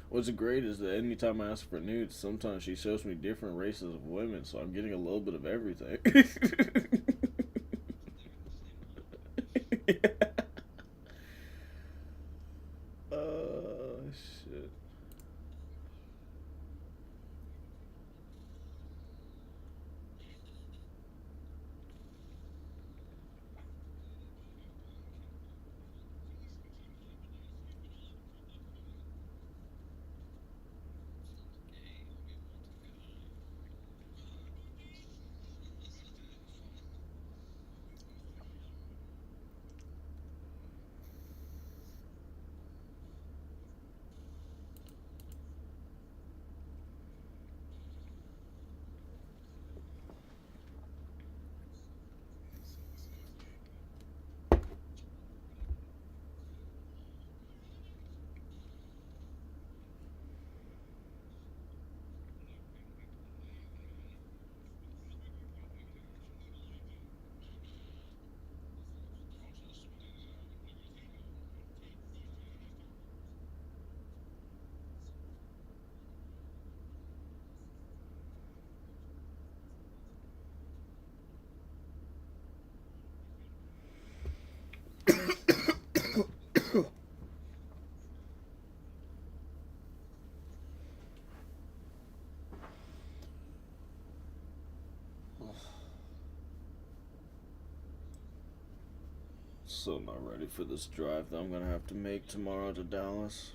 What's great is that anytime I ask for nudes, sometimes she shows me different races of women, so I'm getting a little bit of everything. Oh, shit. So not ready for this drive that I'm gonna have to make tomorrow to Dallas.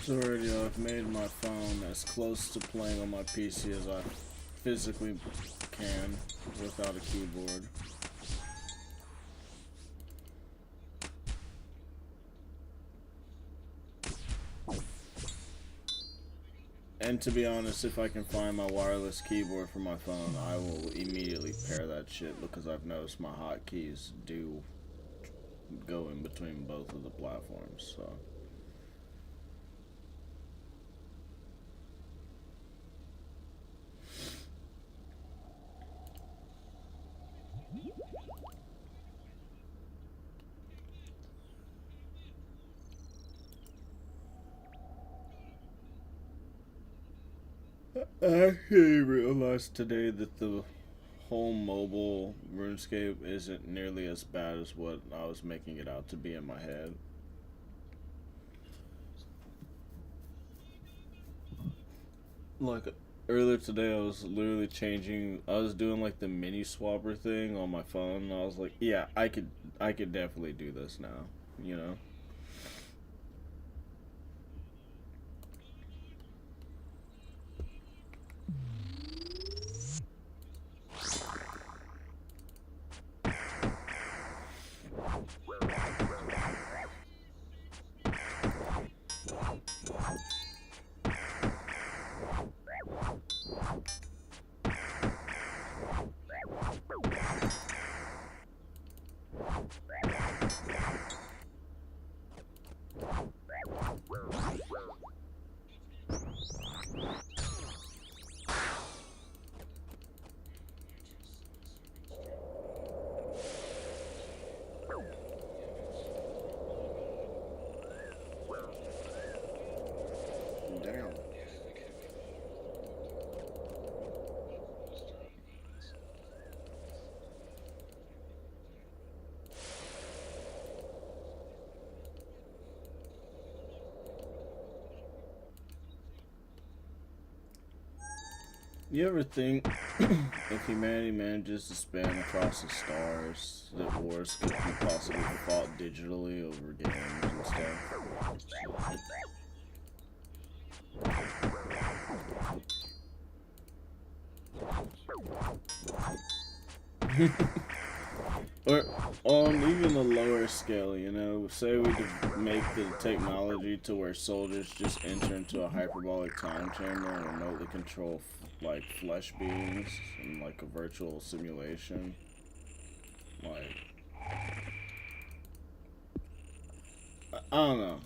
So already I've made my phone as close to playing on my PC as I physically can without a keyboard. And to be honest, if I can find my wireless keyboard for my phone, I will immediately pair that shit because I've noticed my hotkeys do go in between both of the platforms, so. I actually realized today that the whole mobile RuneScape isn't nearly as bad as what I was making it out to be in my head. Like earlier today, I was literally changing. I was doing like the mini swapper thing on my phone, and I was like, "Yeah, I could definitely do this now." You know. Damn. You ever think if humanity manages to span across the stars, that wars could be possibly fought digitally over games and stuff? Or on even a lower scale, you know, say we could make the technology to where soldiers just enter into a hyperbolic time chamber and remotely control like flesh beings in like a virtual simulation. Like, I don't know.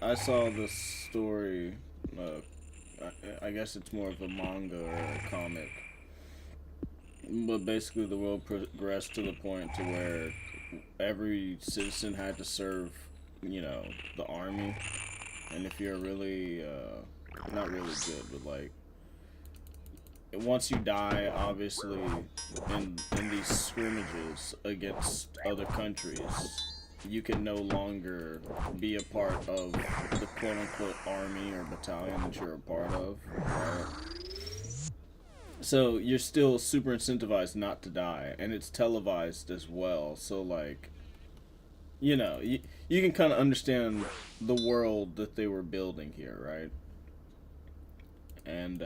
I saw this story. I guess it's more of a manga or a comic, but basically the world progressed to the point to where every citizen had to serve, you know, the army. And if you're really, not really good, but like, once you die, obviously, in these scrimmages against other countries, you can no longer be a part of the quote unquote army or battalion that you're a part of. Right? So you're still super incentivized not to die, and it's televised as well. So, like, you know, you can kind of understand the world that they were building here, right? And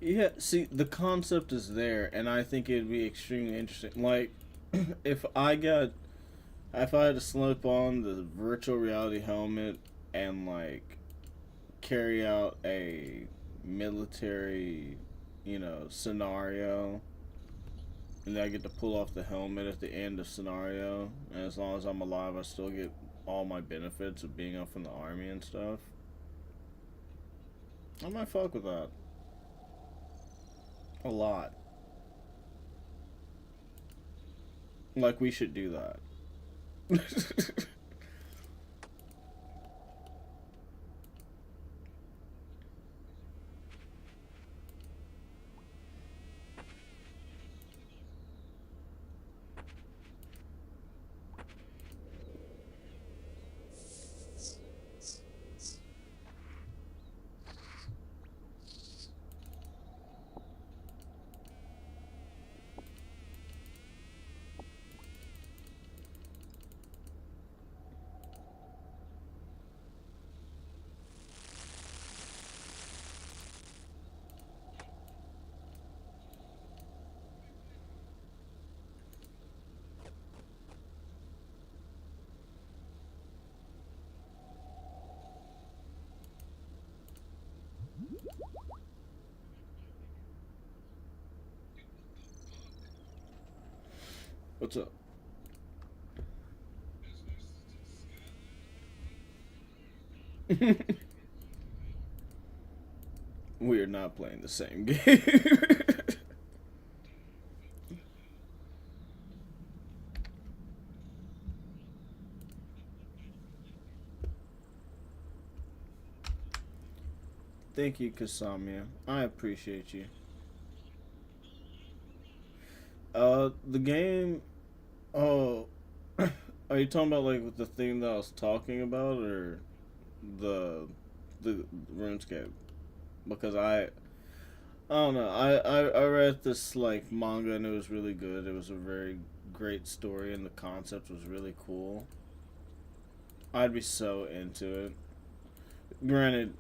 yeah, see, the concept is there, and I think it'd be extremely interesting. Like, if I got, if I had to slip on the virtual reality helmet and like carry out a military, you know, scenario, and then I get to pull off the helmet at the end of scenario, and as long as I'm alive, I still get all my benefits of being up in the army and stuff. I might fuck with that a lot. Like we should do that. What's up? We are not playing the same game. Thank you, Kasamia. I appreciate you. The game. Oh, are you talking about like the thing that I was talking about, or the the RuneScape? Because I don't know. I read this like manga and it was really good. It was a very great story and the concept was really cool. I'd be so into it. Granted,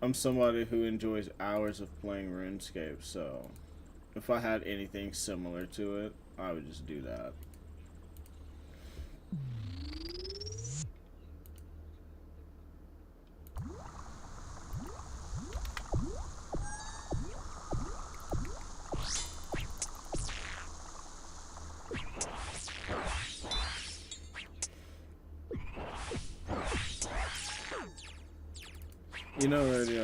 I'm somebody who enjoys hours of playing RuneScape, so if I had anything similar to it, I would just do that. You know, already,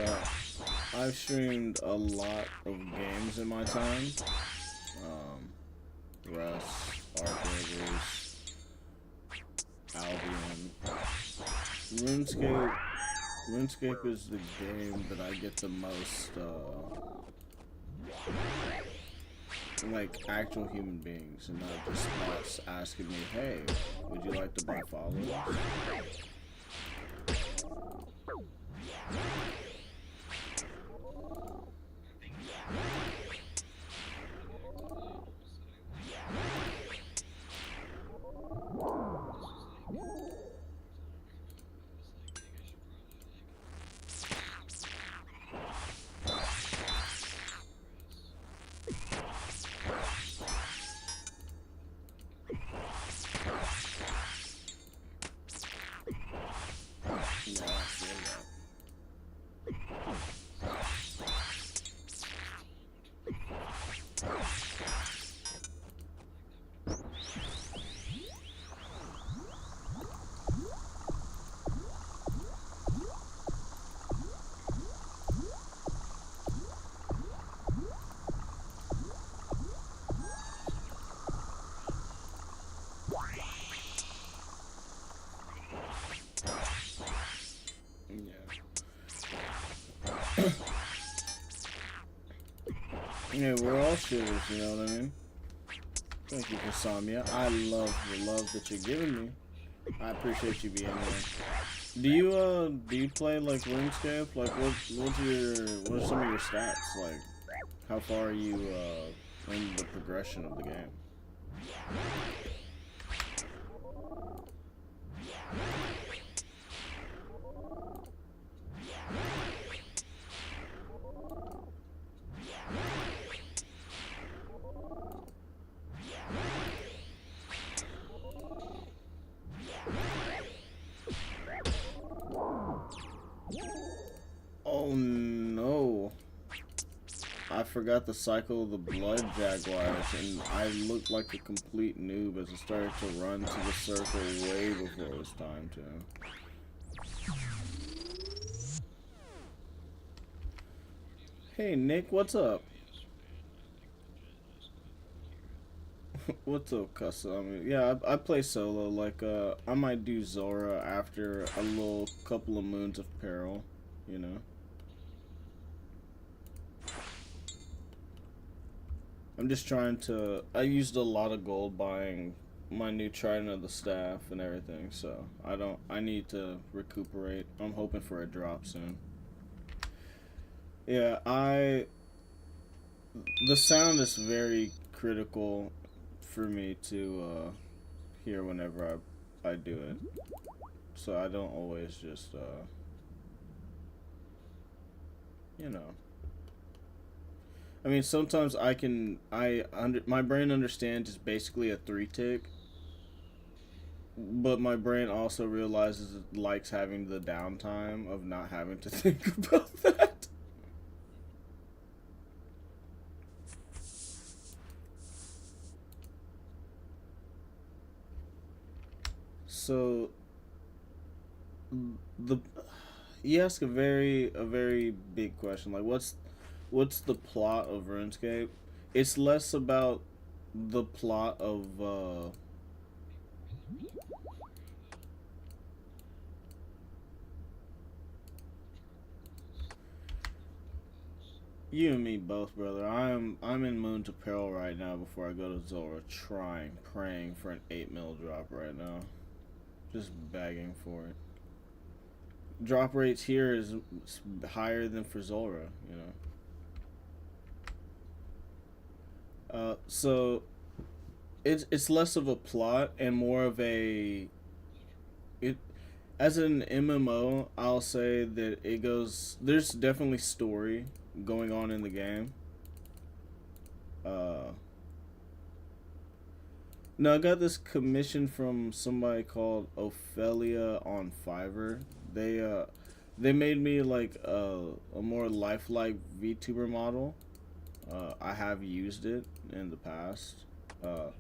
I've streamed a lot of games in my time. Rust, Archivers, Albion. RuneScape. RuneScape is the game that I get the most, like, actual human beings, and not just bots asking me, hey, would you like to buy followers? Yeah, we're all shooters, you know what I mean? Thank you, Kasamia. I love the love that you're giving me. I appreciate you being here. Do you play like RuneScape? Like what are some of your stats? Like how far are you in the progression of the game? Oh no. I forgot the cycle of the blood jaguars, and I looked like a complete noob as I started to run to the circle way before it was time to. Hey Nick, what's up? What's up, Custom? Yeah, I play solo. Like, I might do Zulrah after a little couple of moons of peril, you know? I'm just trying to. I used a lot of gold buying my new Trident of the Staff and everything, so I need to recuperate. I'm hoping for a drop soon. Yeah, the sound is very critical for me to hear whenever I do it. So I don't always just you know. I mean, sometimes my brain understands it's basically a 3 tick, but my brain also realizes it likes having the downtime of not having to think about that. So the you ask a very big question, like what's the plot of RuneScape? It's less about the plot of You and me both, brother. I'm in Moon to Peril right now before I go to Zulrah, trying, praying for an 8 mil drop right now. Just begging for it. Drop rates here is higher than for Zulrah, you know. So it's less of a plot and more of a it as an MMO. I'll say that it goes. There's definitely story going on in the game. Uh, No, I got this commission from somebody called Ophelia on Fiverr. They made me like a more lifelike VTuber model. I have used it in the past, uh,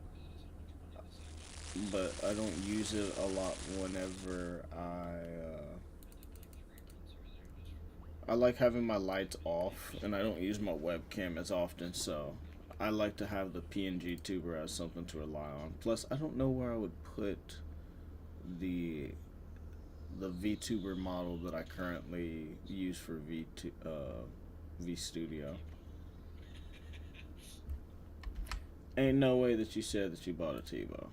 but I don't use it a lot whenever I like having my lights off, and I don't use my webcam as often, so I like to have the PNG tuber as something to rely on. Plus, I don't know where I would put the the VTuber model that I currently use for V Studio. Ain't no way that you said that you bought a TiVo.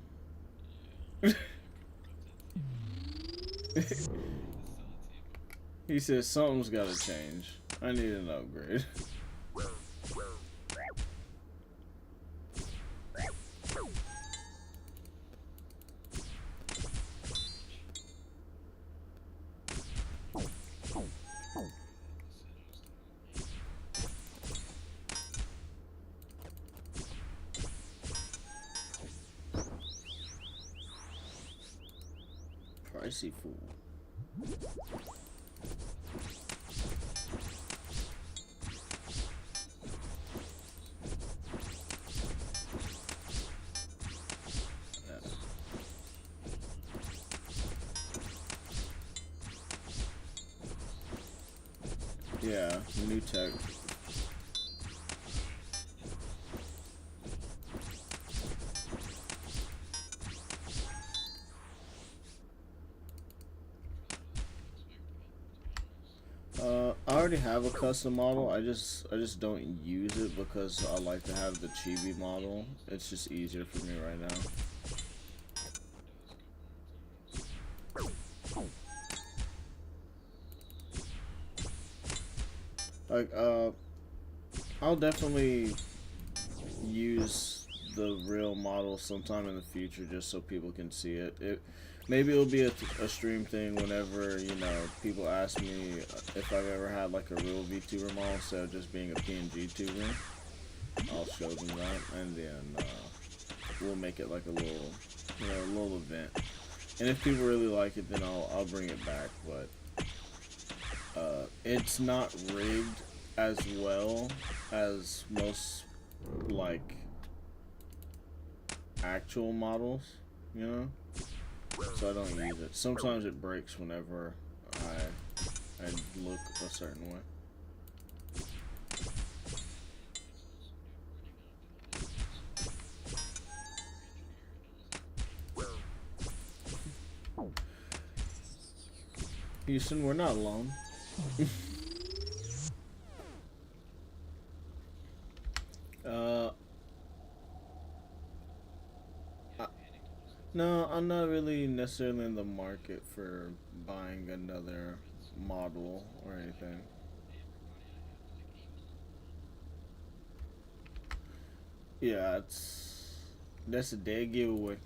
He says something's gotta change. I need an upgrade. Pricey fool. Yeah, new tech. I already have a custom model. I just don't use it because I like to have the chibi model. It's just easier for me right now. Like I'll definitely use the real model sometime in the future just so people can see it. Maybe it'll be a stream thing whenever, you know, people ask me if I've ever had like a real VTuber model instead of just being a PNG tuber. I'll show them that, and then we'll make it like a little, you know, a little event. And if people really like it, then I'll bring it back. But it's not rigged as well as most like actual models, you know. So I don't use it. Sometimes it breaks whenever I look a certain way. Houston, we're not alone. uh, no, I'm not really necessarily in the market for buying another model or anything. Yeah, that's a dead giveaway.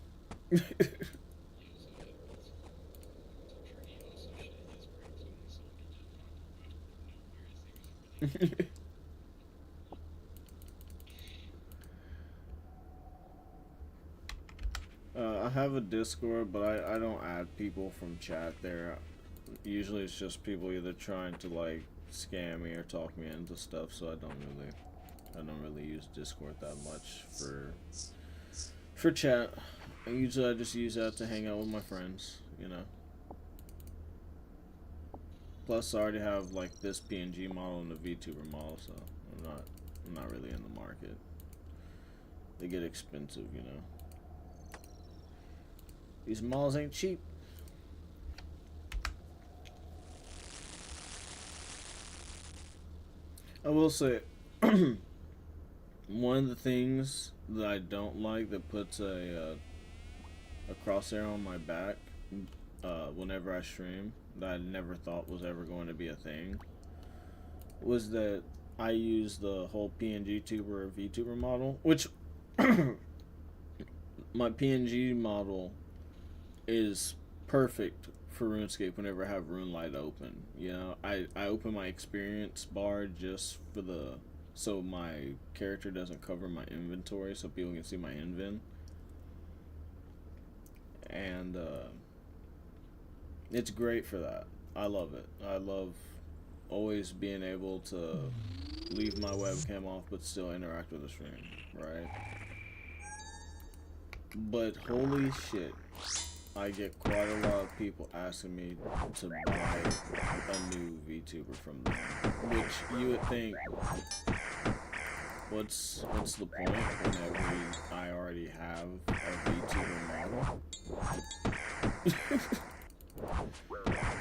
I have a Discord, but I don't add people from chat there. Usually it's just people either trying to like scam me or talk me into stuff, so I don't really use Discord that much for chat. Usually I just use that to hang out with my friends, you know. Plus I already have like this PNG model and the VTuber model, so I'm not really in the market. They get expensive, you know. These models ain't cheap. I will say, One of the things that I don't like that puts a crosshair on my back whenever I stream that I never thought was ever going to be a thing was that I use the whole PNG tuber or VTuber model, which my PNG model is perfect for RuneScape whenever I have RuneLight open. You know, I open my experience bar just for the so my character doesn't cover my inventory so people can see my invent. And it's great for that. I love it. I love always being able to leave my webcam off but still interact with the stream, right? But holy shit, I get quite a lot of people asking me to buy a new VTuber from them, which you would think, what's the point whenever I already have a VTuber model?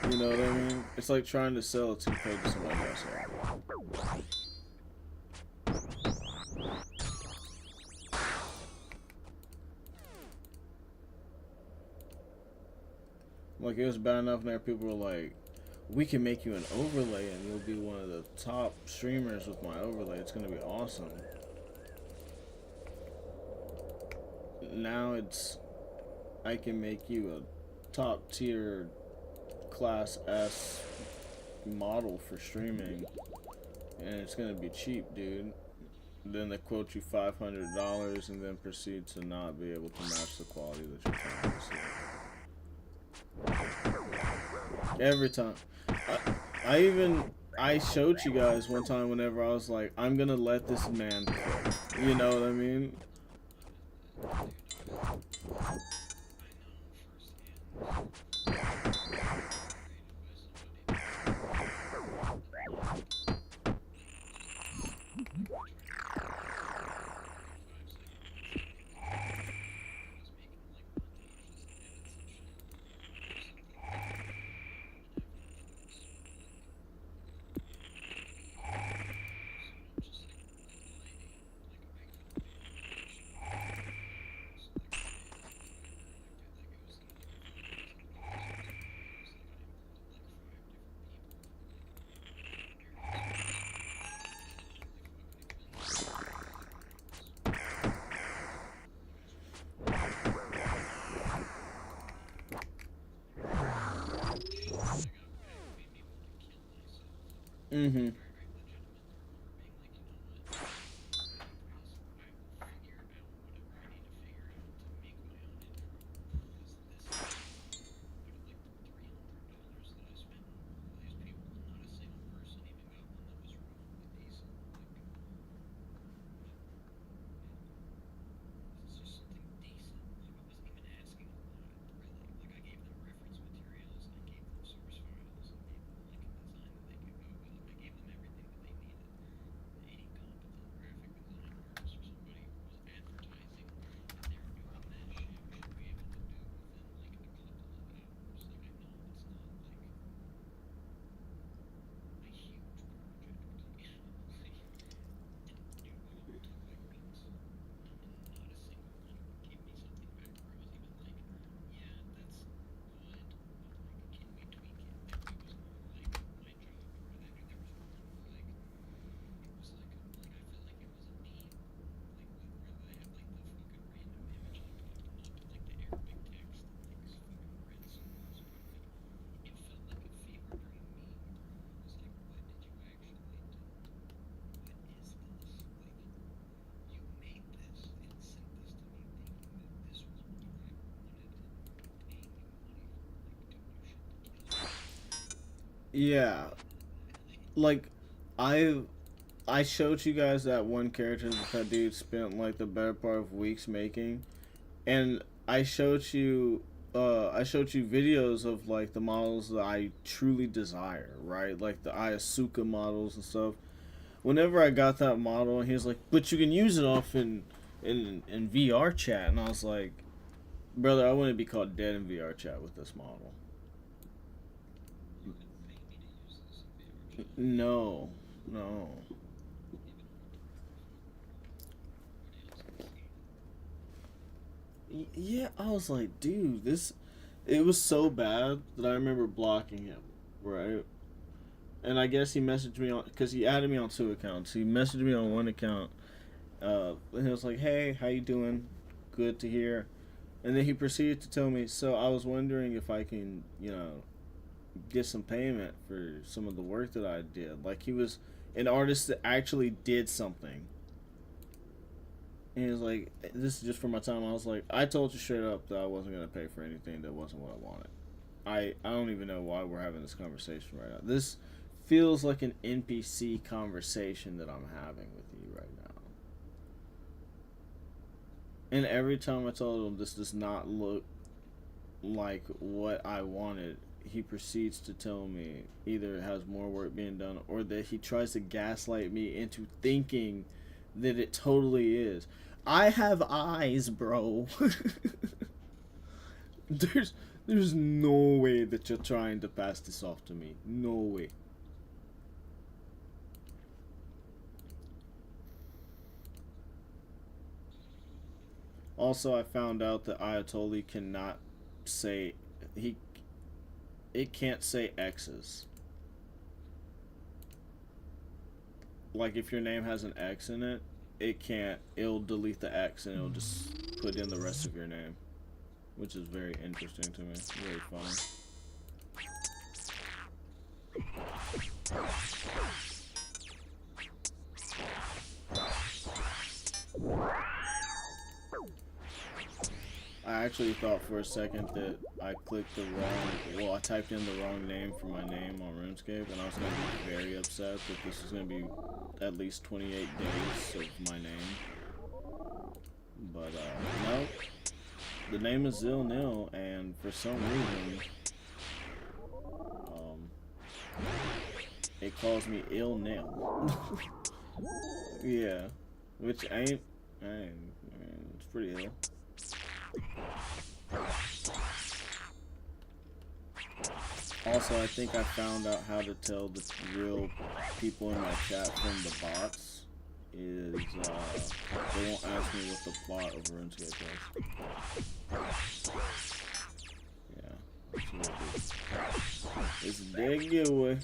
You know what I mean? It's like trying to sell a toupee to somebody else. Like, it was bad enough there people were like, we can make you an overlay and you'll be one of the top streamers with my overlay. It's gonna be awesome. Now it's, I can make you a top tier class S model for streaming and it's gonna be cheap, dude. Then they quote you $500 and then proceed to not be able to match the quality that you're trying to see. Every time. I showed you guys one time whenever I was like, I'm gonna let this man cook. You know what I mean? Mm-hmm. Yeah, like I I showed you guys that one character that that dude spent like the better part of weeks making, and I showed you videos of like the models that I truly desire, right? Like the Asuka models and stuff. Whenever I got that model, he was like, "But you can use it off in VR chat," and I was like, "Brother, I wouldn't be caught dead in VR chat with this model." No, no. Yeah, I was like, dude, this. It was so bad that I remember blocking him, right? And I guess he messaged me on because he added me on two accounts. He messaged me on one account, and he was like, "Hey, how you doing? Good to hear." And then he proceeded to tell me, "So I was wondering if I can, get some payment for some of the work that I did." Like he was an artist that actually did something. And he was like, "This is just for my time." I was like, "I told you straight up that I wasn't gonna pay for anything that wasn't what I wanted." I don't even know why we're having this conversation right now. This feels like an NPC conversation that I'm having with you right now. And every time I told him this does not look like what I wanted, he proceeds to tell me either it has more work being done or that he tries to gaslight me into thinking that it totally is. I have eyes, bro. there's there's no way that you're trying to pass this off to me. No way. Also, I found out that Ayatollah cannot say he it can't say X's. Like if your name has an X in it, it can't. It'll delete the X and it'll just put in the rest of your name, which is very interesting to me. Very funny. I actually thought for a second that I clicked the wrong. Well, I typed in the wrong name for my name on RuneScape, and I was gonna be very upset that this is gonna be at least 28 days of my name. But no, the name is Zil and for some reason, um, it calls me Ill Nil. Yeah, which ain't. It's pretty ill. Also, I think I found out how to tell the real people in my chat from the bots. Is they won't ask me what the plot of RuneScape is. Yeah, it's dead giveaway.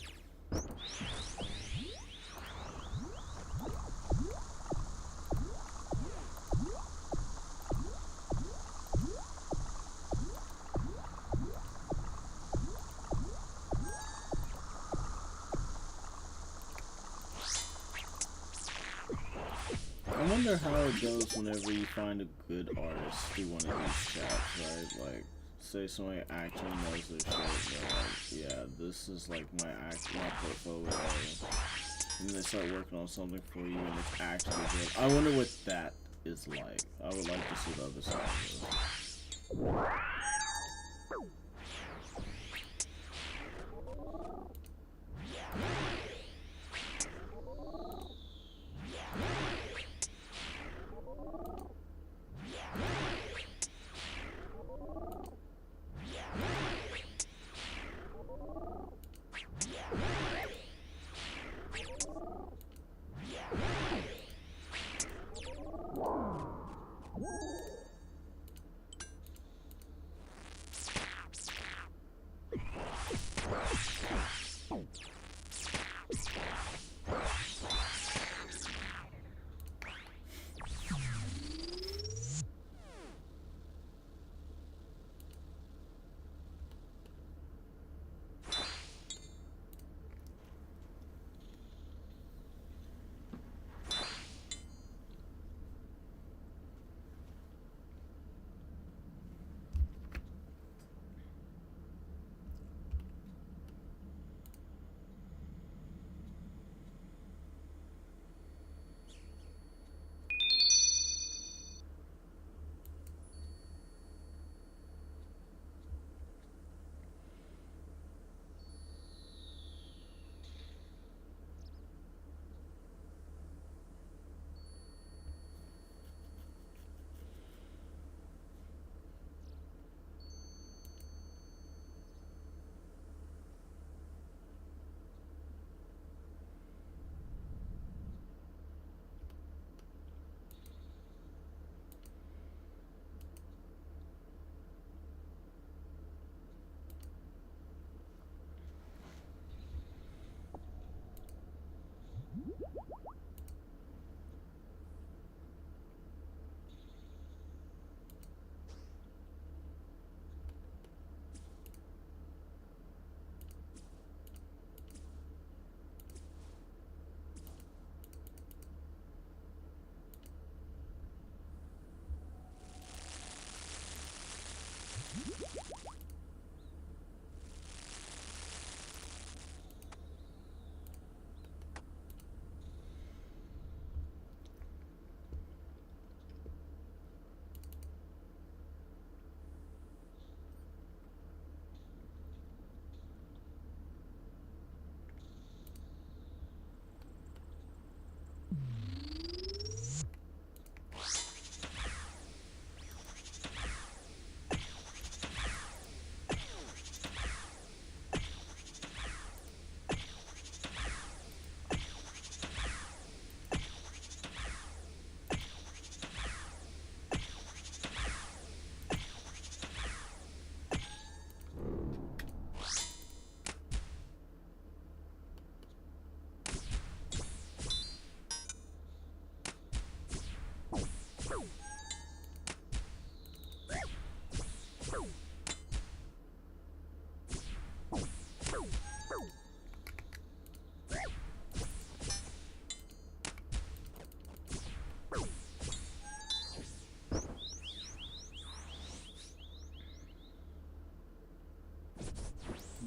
I wonder how it goes whenever you find a good artist through one of these chats, right? Like, say somebody actually knows their shit, they're like, yeah, this is like my portfolio. And they start working on something for you and it's actually good. I wonder what that is like. I would like to see the other side of it.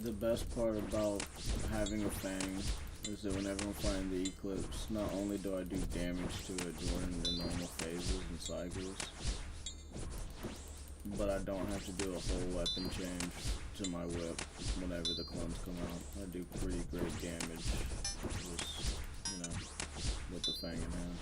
The best part about having a fang is that whenever I'm fighting the Eclipse, not only do I do damage to it during the normal phases and cycles, but I don't have to do a whole weapon change to my whip whenever the clones come out. I do pretty great damage just, you know, with the fang in hand.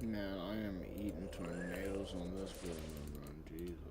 Man, I am eating tornadoes on this building run. Jesus.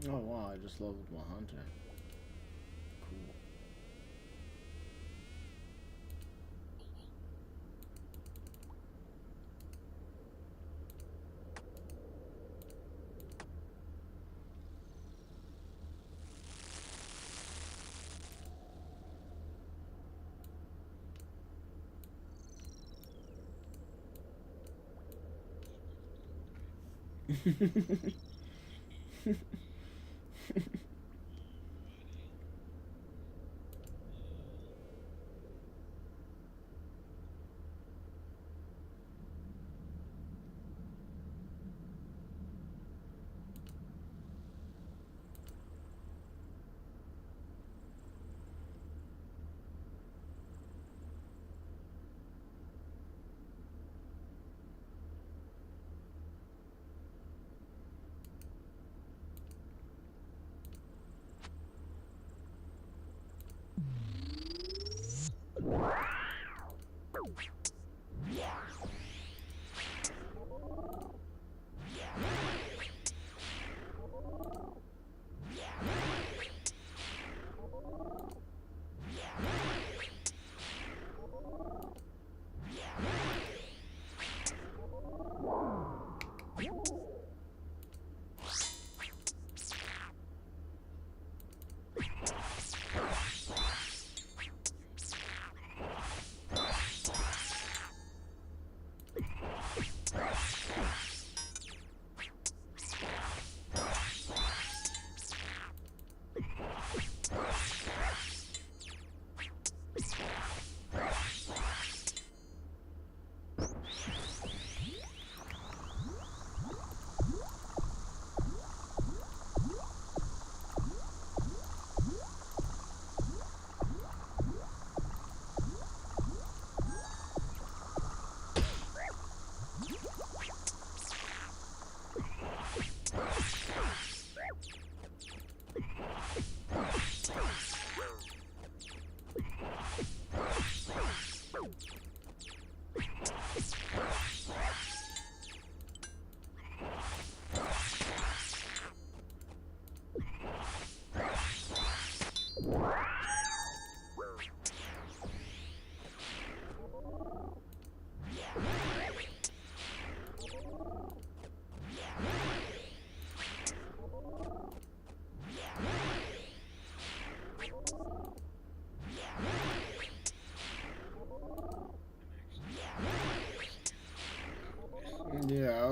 Oh wow, I just leveled my hunter. Cool.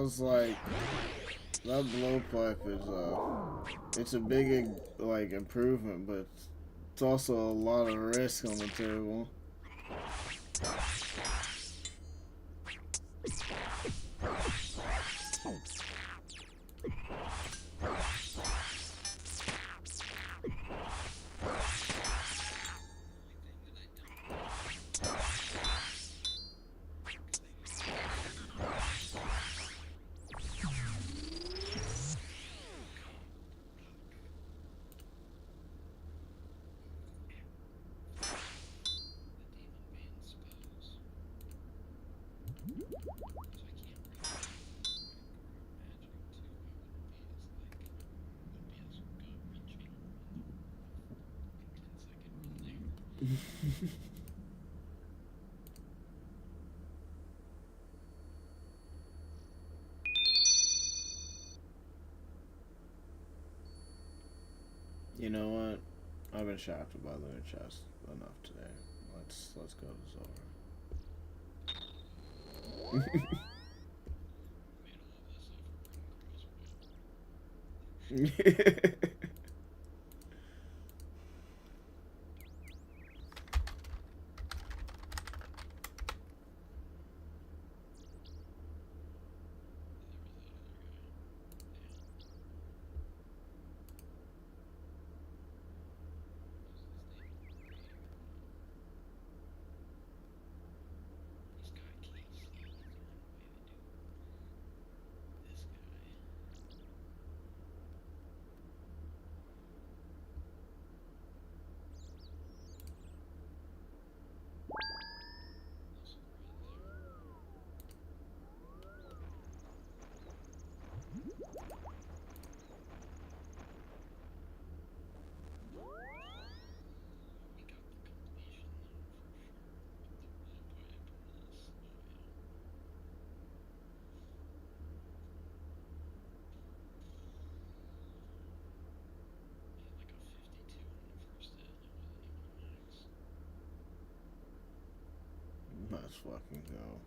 Cause like that blowpipe is it's a big like improvement, but it's also a lot of risk on the table. You know what? I've been shafted by the chest enough today. Let's go to Zulrah. Let's fucking go.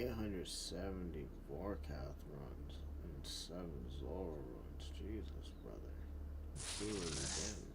870 Vorkath runs and 7 Zulrah runs. Jesus, brother. See what he's getting.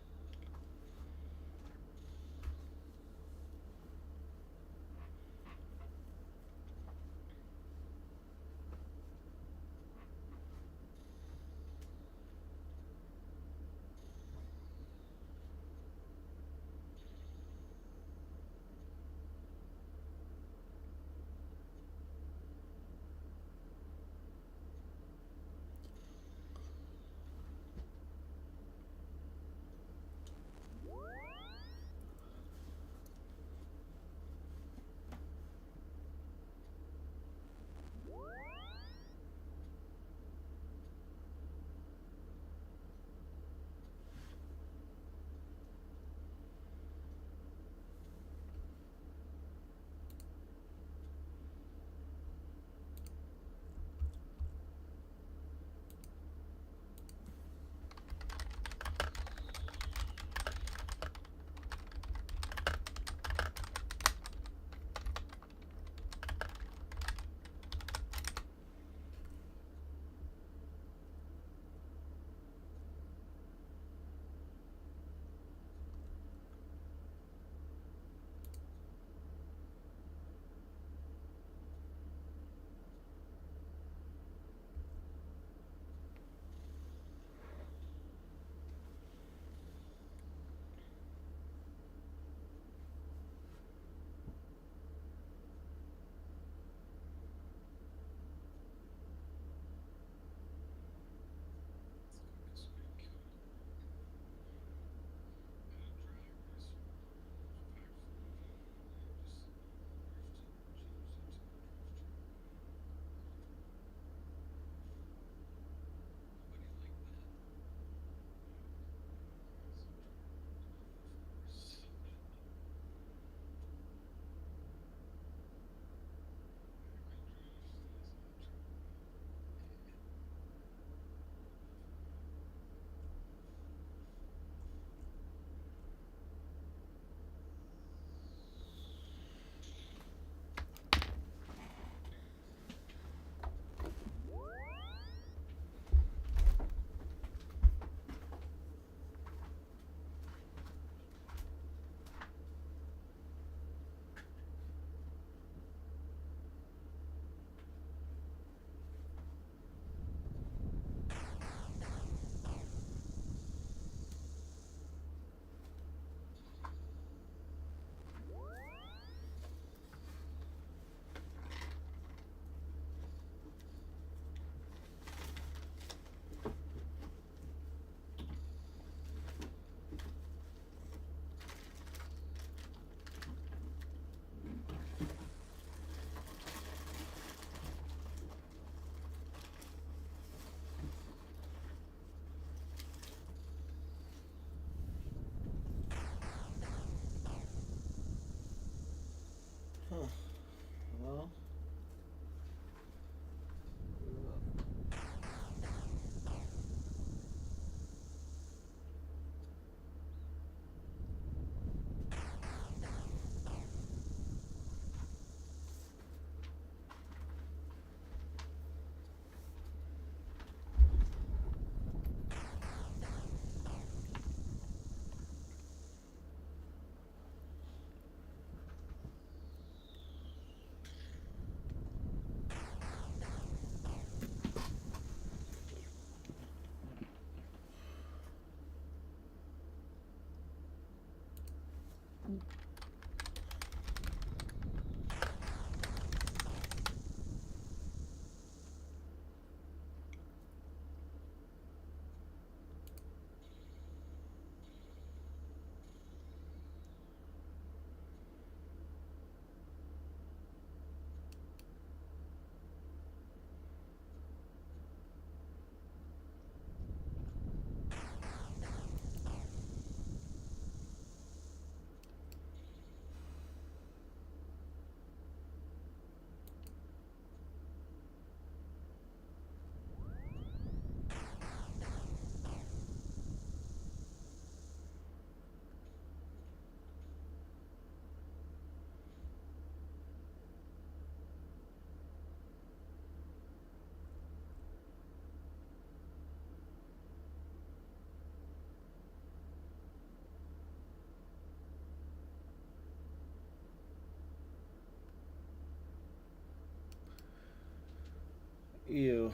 Ew.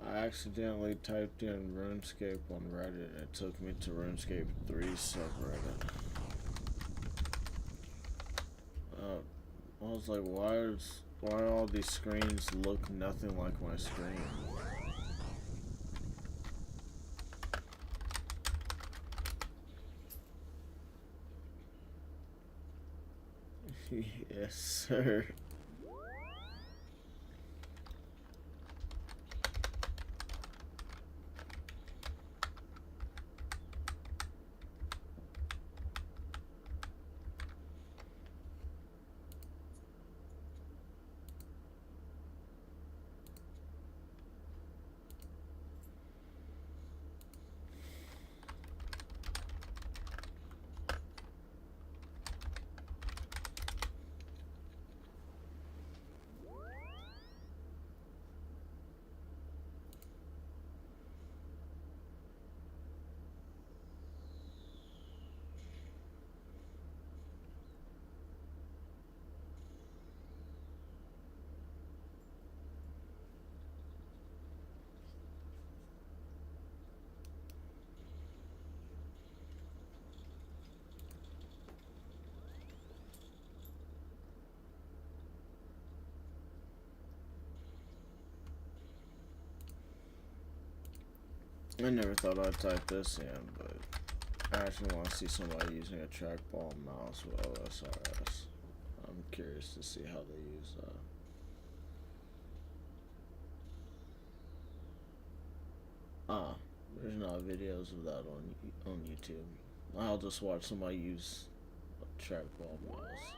I accidentally typed in RuneScape on Reddit. It took me to RuneScape 3 subreddit. I was like, why all these screens look nothing like my screen? Yes, sir. I never thought I'd type this in, but I actually want to see somebody using a trackball mouse with OSRS. I'm curious to see how they use that. There's not videos of that on YouTube. I'll just watch somebody use a trackball mouse.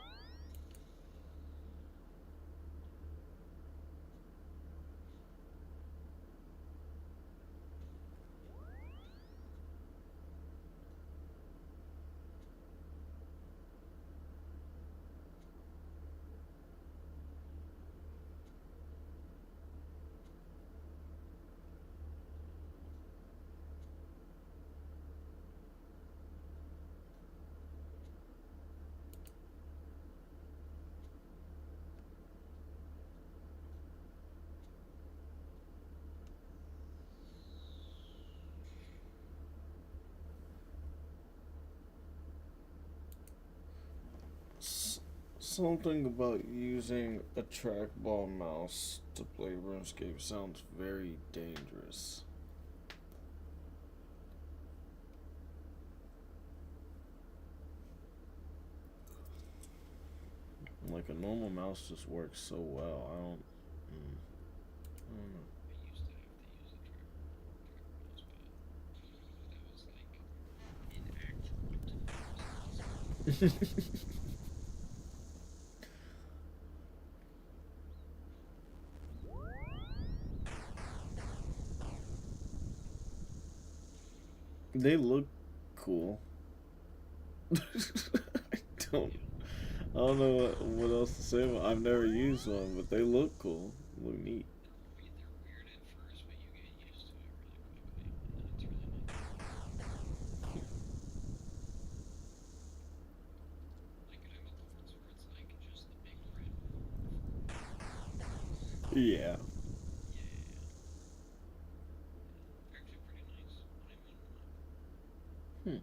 Something about using a trackball mouse to play RuneScape sounds very dangerous. Like a normal mouse just works so well. I don't know. They look cool. I don't. I don't know what else to say. I've never used one, but they look cool. Look neat. Yeah. Hmm.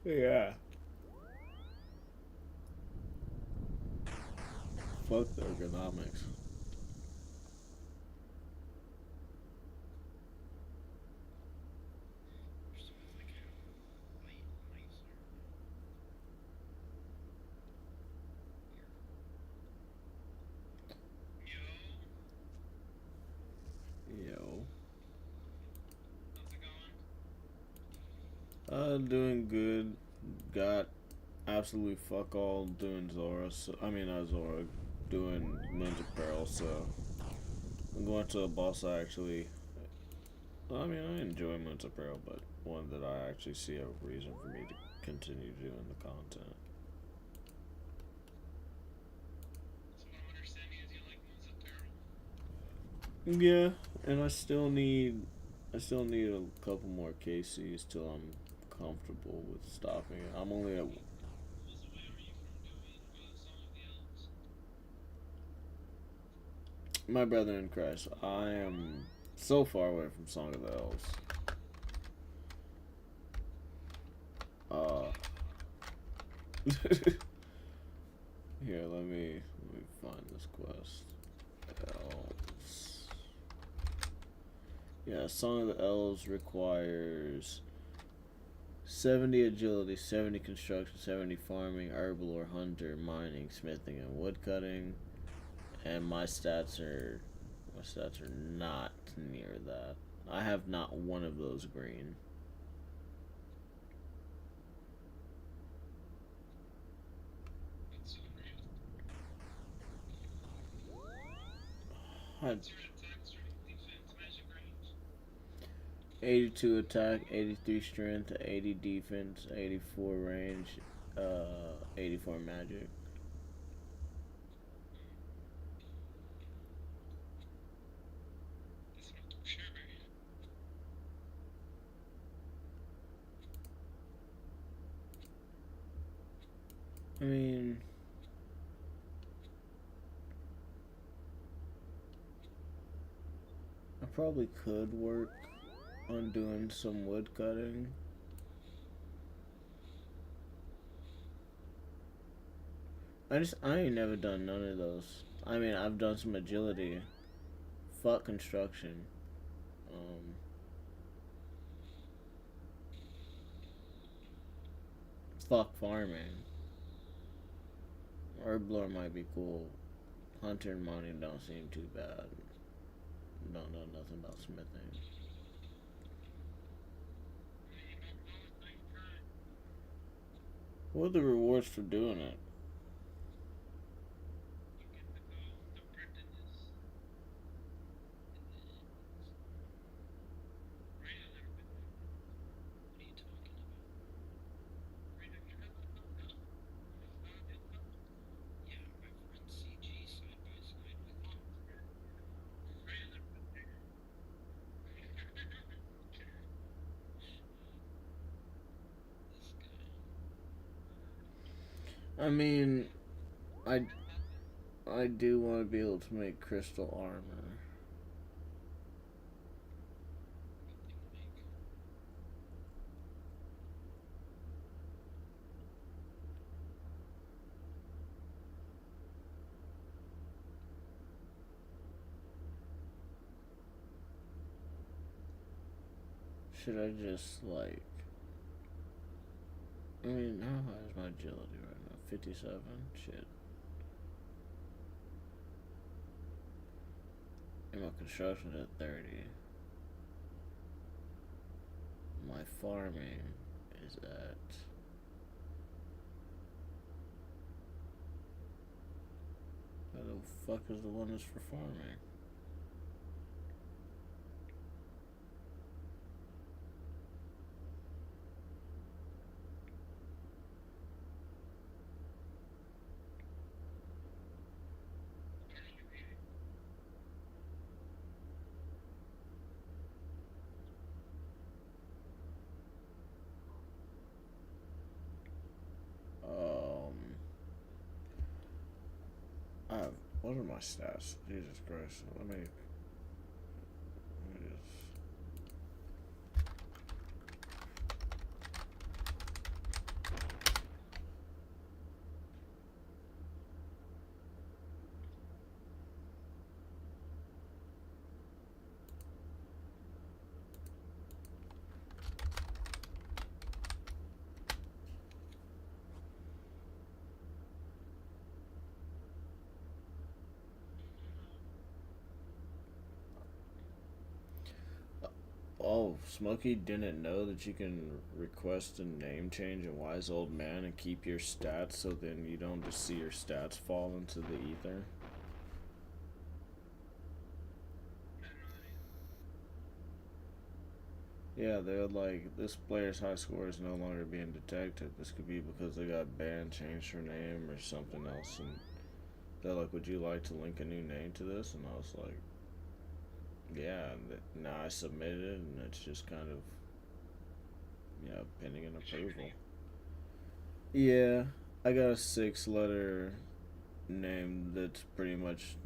Yeah. Fuck the ergonomics. Yo. Doing good. Got absolutely fuck all doing Zora. So, I mean, not Zora. Doing Moons of Peril, so I'm going to a boss I actually. I mean, I enjoy Moons of Peril, but one that I actually see a reason for me to continue doing the content. Yeah, and I still need a couple more KCs till I'm comfortable with stopping it. I'm only at my brother in Christ. I am so far away from Song of the Elves. Uh, Here, let me find this quest. Elves. Yeah, Song of the Elves requires 70 agility, 70 construction, 70 farming, herbal or hunter, mining, smithing, and woodcutting. And my stats are not near that. I have not one of those green. I 82 attack, 83 strength, 80 defense, 84 range, 84 magic. I mean, I probably could work on doing some wood cutting. I ain't never done none of those. I mean, I've done some agility. Fuck construction. Um, Fuck farming. Herblore might be cool. Hunter and mining don't seem too bad. Don't know nothing about smithing. What are the rewards for doing it? I mean, I I do want to be able to make crystal armor. Should I just like? I mean, how high is my agility right now? 57. Shit. And my construction at 30. My farming is at. Where the fuck is the one that's for farming? Um, I have, what are my stats? Jesus Christ. Let me just. Oh, Smokey didn't know that you can request a name change in Wise Old Man and keep your stats so then you don't just see your stats fall into the ether. Yeah, they're like, this player's high score is no longer being detected. This could be because they got banned, changed their name, or something else. And they're like, would you like to link a new name to this? And I was like, Yeah, now I submitted it, and it's just kind of pending an approval. Yeah, I got a six-letter name that's pretty much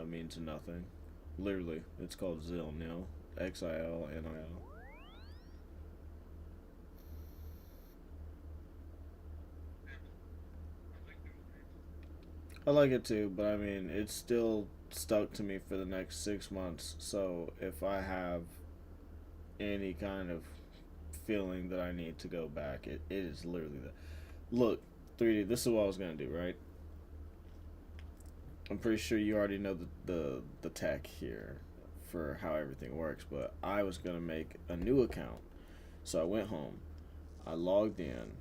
means nothing. Literally, it's called Zilnil. Xilnil. I like it too, but I mean, it's still stuck to me for the next 6 months. So if I have any kind of feeling that I need to go back, it is literally that. Look, 3D, this is what I was going to do, right? I'm pretty sure you already know the tech here for how everything works, but I was going to make a new account. So I went home, I logged in,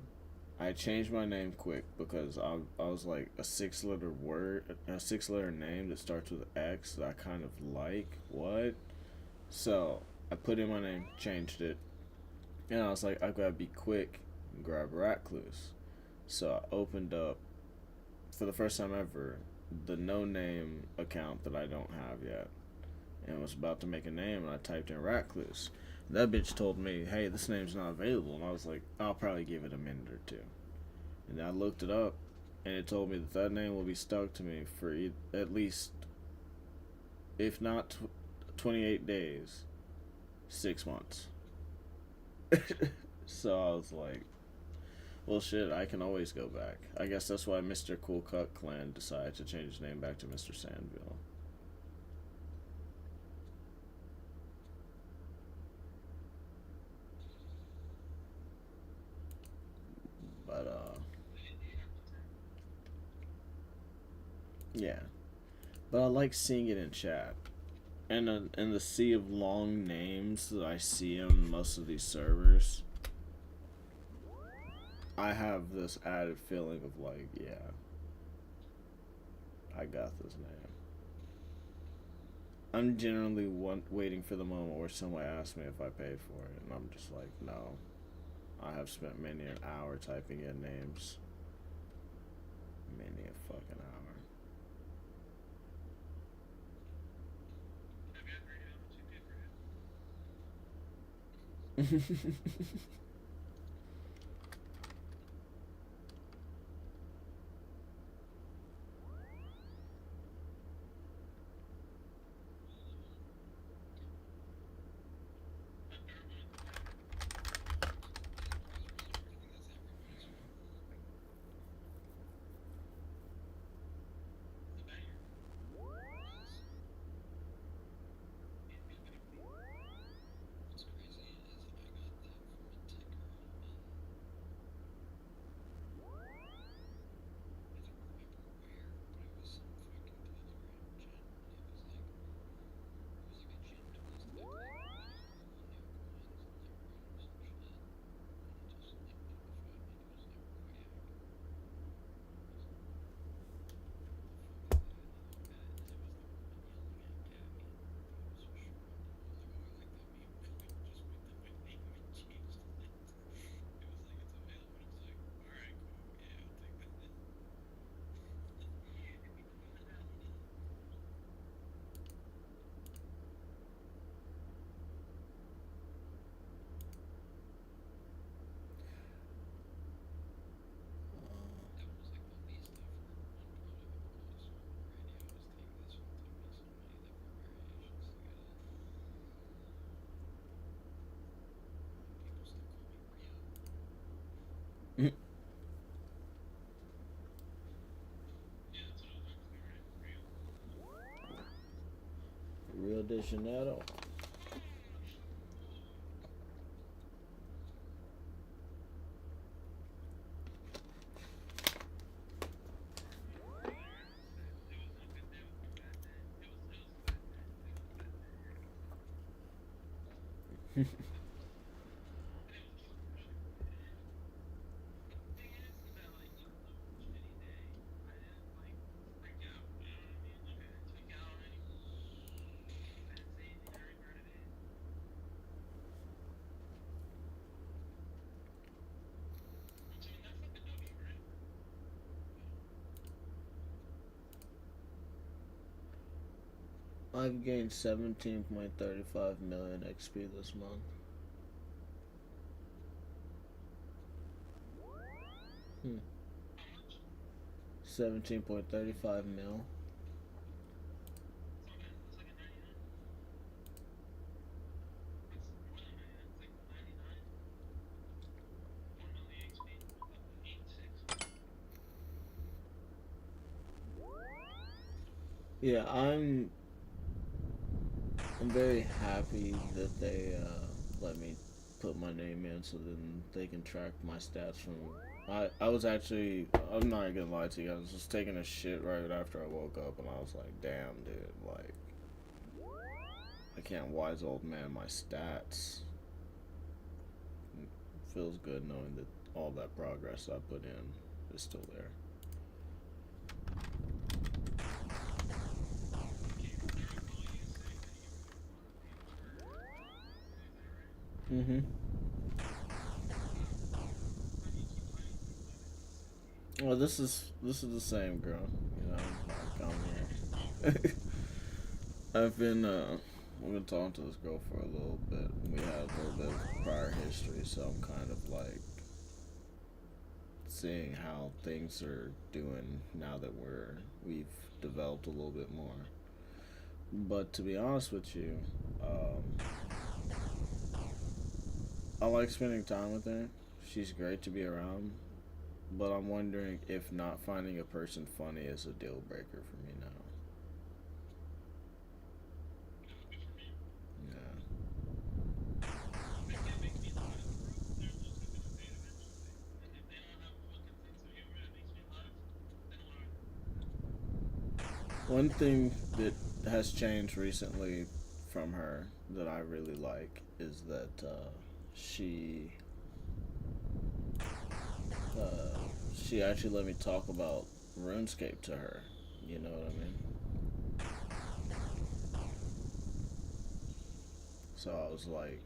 I changed my name quick because I was like a six letter name that starts with X that I kind of like. What? So I put in my name, changed it, and I was like, I gotta be quick and grab Ratcluse. So I opened up, for the first time ever, the no name account that I don't have yet, and was about to make a name, and I typed in Ratcluse. That bitch told me, hey, this name's not available, and I was like, I'll probably give it a minute or two. And I looked it up, and it told me that that name will be stuck to me for at least, if not 28 days, 6 months. So I was like, well, shit, I can always go back. I guess that's why Mr. Cool Cut Clan decided to change his name back to Mr. Sandville. But, yeah. But I like seeing it in chat. And in the sea of long names that I see on most of these servers, I have this added feeling of like, yeah, I got this name. I'm generally waiting for the moment where someone asks me if I paid for it, and I'm just like, no. I have spent many an hour typing in names. Many a fucking hour. Rio de Janeiro. I've gained 17.35 million XP this month. 17.35 mil. Yeah, I'm very happy that they let me put my name in so then they can track my stats from. I was actually, I'm not gonna lie to you, I was just taking a shit right after I woke up and I was like, damn, dude, like, I can't wise old man my stats. It feels good knowing that all that progress I put in is still there. Mm-hmm. Well, this is the same girl, you know. Like I've been we've been talking to this girl for a little bit. We had a little bit of prior history, so I'm kind of like seeing how things are doing now that we've developed a little bit more. But to be honest with you, I like spending time with her. She's great to be around, but I'm wondering if not finding a person funny is a deal breaker for me now. Yeah. One thing that has changed recently from her that I really like is that she uh, she actually let me talk about RuneScape to her. You know what I mean? So I was like,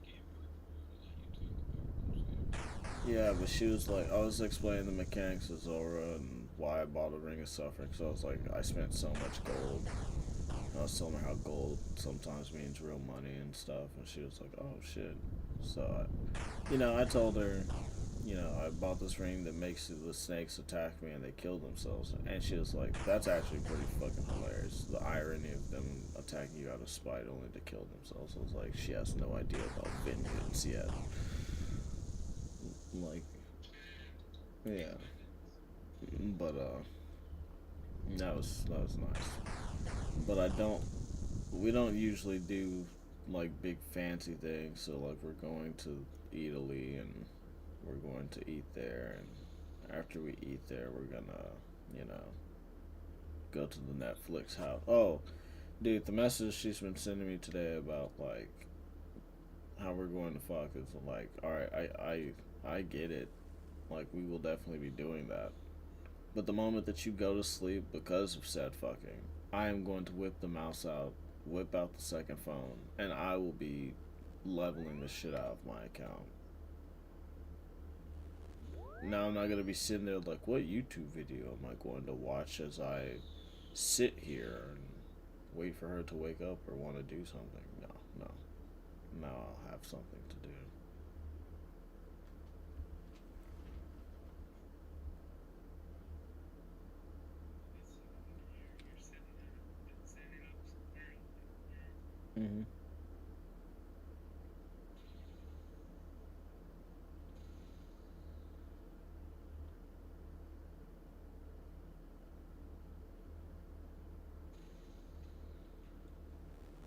yeah, but she was like, I was explaining the mechanics of Zulrah and why I bought a Ring of Suffering. So I was like, I spent so much gold. I was telling her how gold sometimes means real money and stuff, and she was like, "Oh shit." So, I told her, I bought this ring that makes the snakes attack me and they kill themselves, and she was like, "That's actually pretty fucking hilarious. The irony of them attacking you out of spite only to kill themselves." I was like, she has no idea about vengeance yet. Like, yeah, but that was nice. But I don't we don't usually do like big fancy things. So like we're going to Italy and we're going to eat there, and after we eat there, we're gonna, you know, go to the Netflix house. Oh, dude, the message she's been sending me today about like how we're going to fuck is like, all right, I get it. Like we will definitely be doing that. But the moment that you go to sleep because of said fucking, I am going to whip the mouse out, whip out the second phone, and I will be leveling the shit out of my account. Now I'm not gonna be sitting there like, what YouTube video am I going to watch as I sit here and wait for her to wake up or want to do something? No, no. Now I'll have something to do. Mm-hmm.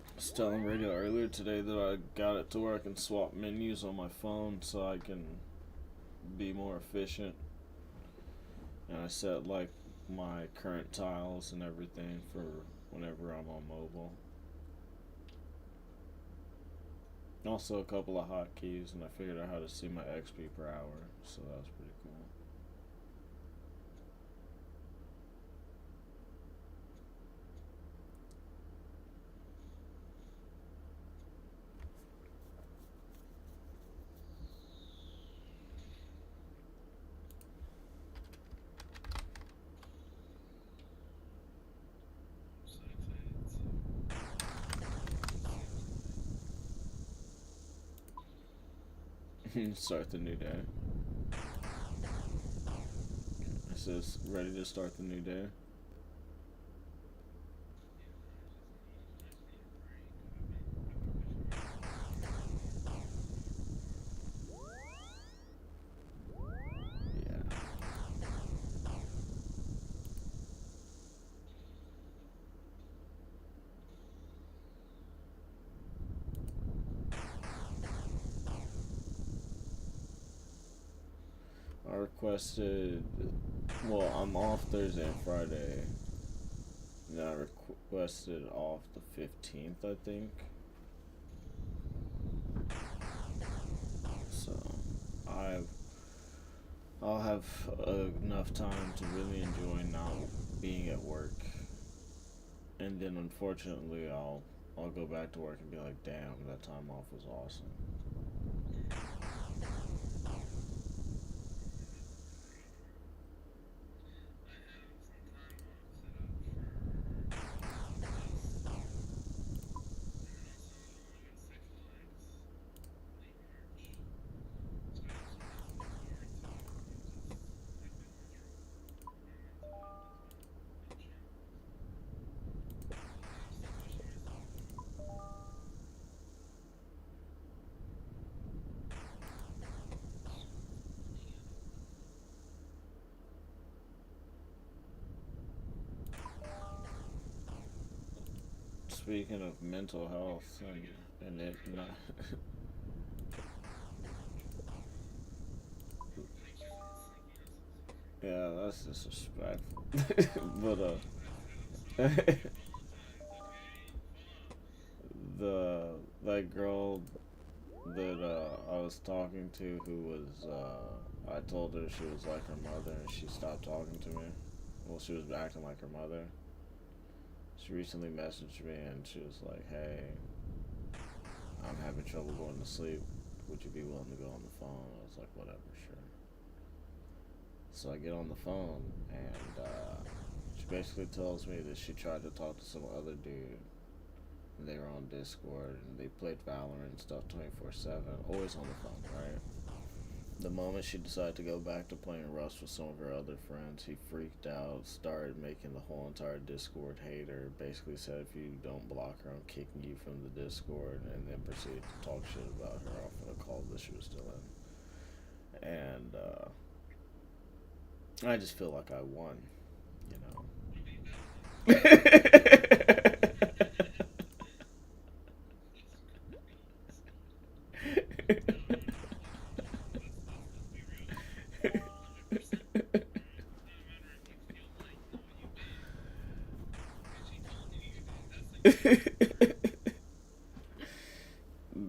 I was telling Radio earlier today that I got it to where I can swap menus on my phone so I can be more efficient. And I set like my current tiles and everything for whenever I'm on mobile. Also a couple of hotkeys, and I figured out how to see my XP per hour, so that was pretty cool. Start the new day. It says ready to start the new day. Yeah. I requested. Well, I'm off Thursday and Friday. And I requested off the 15th, I think. So I've I'll have enough time to really enjoy not being at work, and then unfortunately I'll go back to work and be like, damn, that time off was awesome. Speaking of mental health and it not, yeah, that's disrespectful. But the that girl that I was talking to, who was I told her she was like her mother, and she stopped talking to me. Well, she was acting like her mother. She recently messaged me and she was like, "Hey, I'm having trouble going to sleep. Would you be willing to go on the phone?" I was like, "Whatever, sure." So I get on the phone and she basically tells me that she tried to talk to some other dude. And they were on Discord and they played Valorant and stuff 24/7, always on the phone, right? The moment she decided to go back to playing Rust with some of her other friends, he freaked out, started making the whole entire Discord hate her, basically said if you don't block her, I'm kicking you from the Discord, and then proceeded to talk shit about her off of the call that she was still in. And I just feel like I won, you know?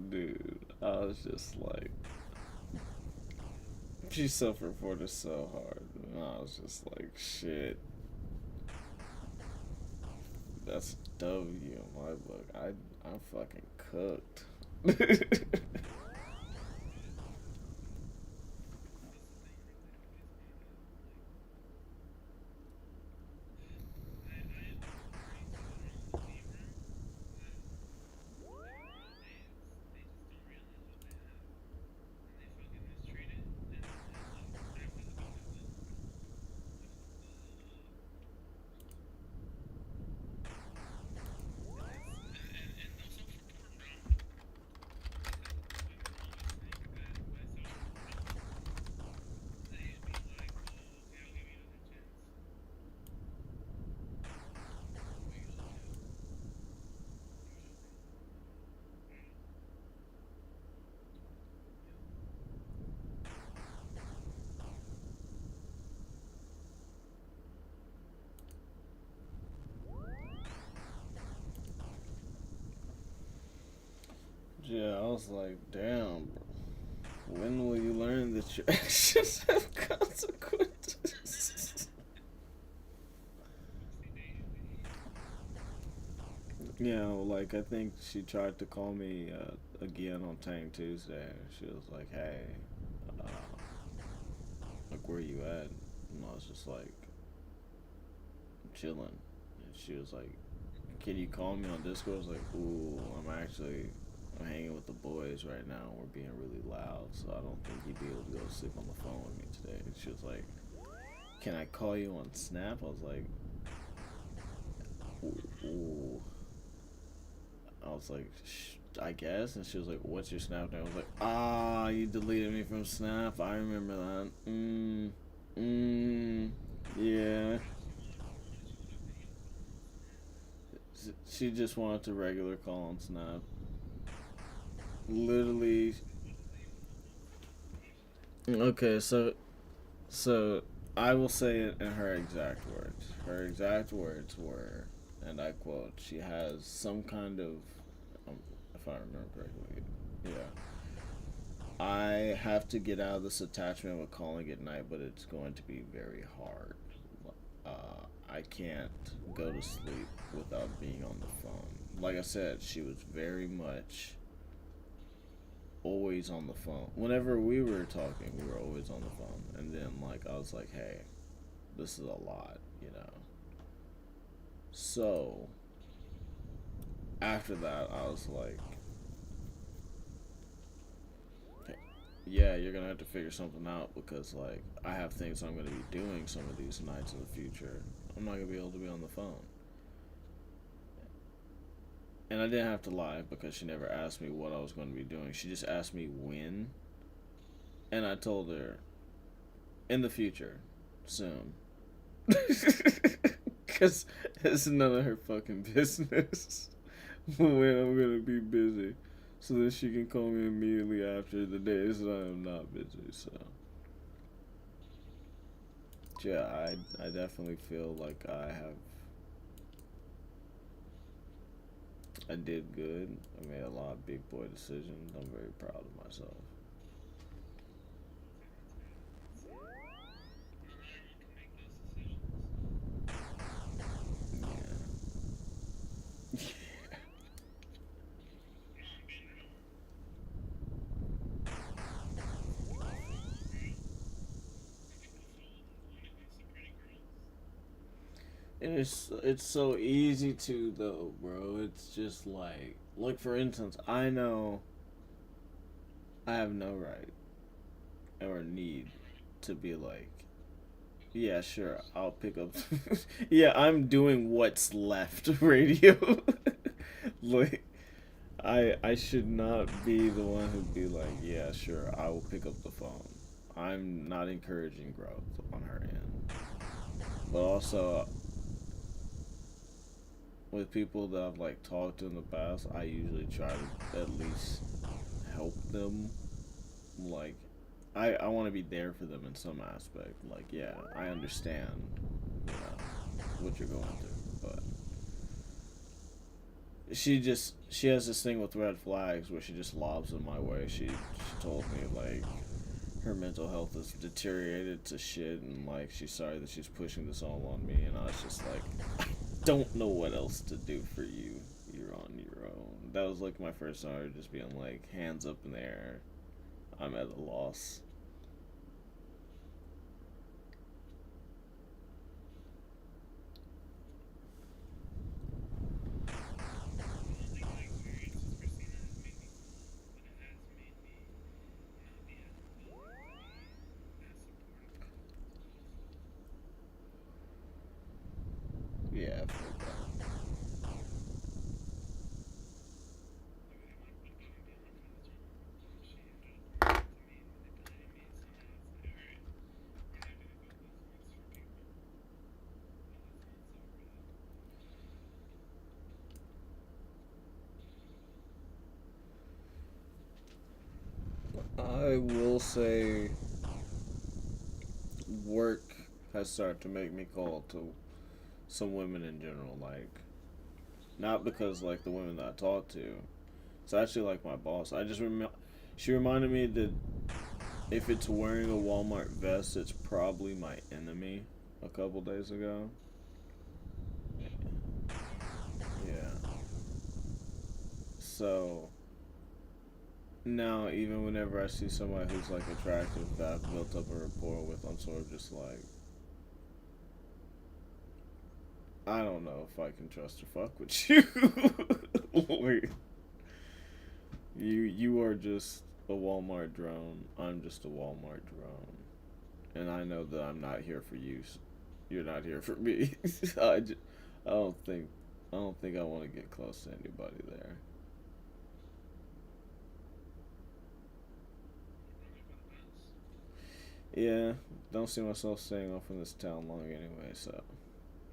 Dude, I was just like, she self-reported so hard, and I was just like, shit, that's a W in my book. I'm fucking cooked. Yeah, I was like, damn, when will you learn that your actions have consequences? You know, like, I think she tried to call me again on Tang Tuesday. She was like, hey, uh, like, where you at? And I was just like, chilling. And she was like, can you call me on Discord? I was like, ooh, I'm hanging with the boys right now. We're being really loud, so I don't think he'd be able to go to sleep on the phone with me today. She was like, "Can I call you on Snap?" I was like, "Ooh." I was like, "I guess." And she was like, "What's your Snap name?" I was like, "Ah, you deleted me from Snap. I remember that. Yeah." She just wanted to regular call on Snap. Literally. Okay, so I will say it in her exact words. Her exact words were, and I quote, she has some kind of, um, if I remember correctly, yeah. I have to get out of this attachment with calling at night, but it's going to be very hard. I can't go to sleep without being on the phone. Like I said, she was very much always on the phone. Whenever we were talking, we were always on the phone. And then, like, I was like, hey, this is a lot, you know? So, after that, I was like, hey, yeah, you're gonna have to figure something out because, like, I have things I'm gonna be doing some of these nights in the future. I'm not gonna be able to be on the phone. And I didn't have to lie because she never asked me what I was going to be doing. She just asked me when. And I told her, in the future, soon. Because it's none of her fucking business when I'm going to be busy. So that she can call me immediately after the days that I am not busy. So, yeah, I definitely feel like I did good. I made a lot of big boy decisions. I'm very proud of myself. Yeah. It's so easy to though, bro. It's just like for instance, I know I have no right or need to be like, yeah, sure, I'll pick up. Yeah, I'm doing what's left radio. Like I should not be the one who'd be like, yeah, sure, I will pick up the phone. I'm not encouraging growth on her end. But also with people that I've like talked to in the past, I usually try to at least help them. Like, I want to be there for them in some aspect. Like, yeah, I understand, you know, what you're going through, but she has this thing with red flags where she just lobs them my way. She told me like her mental health has deteriorated to shit, and like she's sorry that she's pushing this all on me, and I was just like, I don't know what else to do for you. You're on your own. That was like my first time just being like hands up in the air. I'm at a loss. Yeah, I feel that. I will say work has started to make me call to some women in general, like not because like the women that I talk to. It's actually like my boss. She reminded me that if it's wearing a Walmart vest, it's probably my enemy. A couple days ago. Yeah. So now, even whenever I see somebody who's like attractive that I've built up a rapport with, I'm sort of just like, I don't know if I can trust or fuck with you. Like, You are just a Walmart drone. I'm just a Walmart drone, and I know that I'm not here for you. You're not here for me. I don't think I want to get close to anybody there. Yeah, don't see myself staying off in this town long anyway, so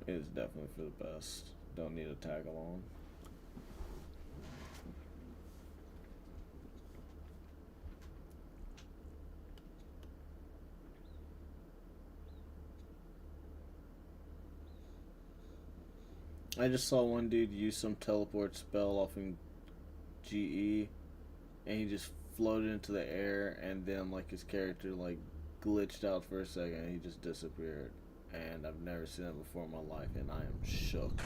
it is definitely for the best. Don't need a tag along. I just saw one dude use some teleport spell off in GE, and he just floated into the air, and then like his character like glitched out for a second, and he just disappeared. And I've never seen that before in my life, and I am shook.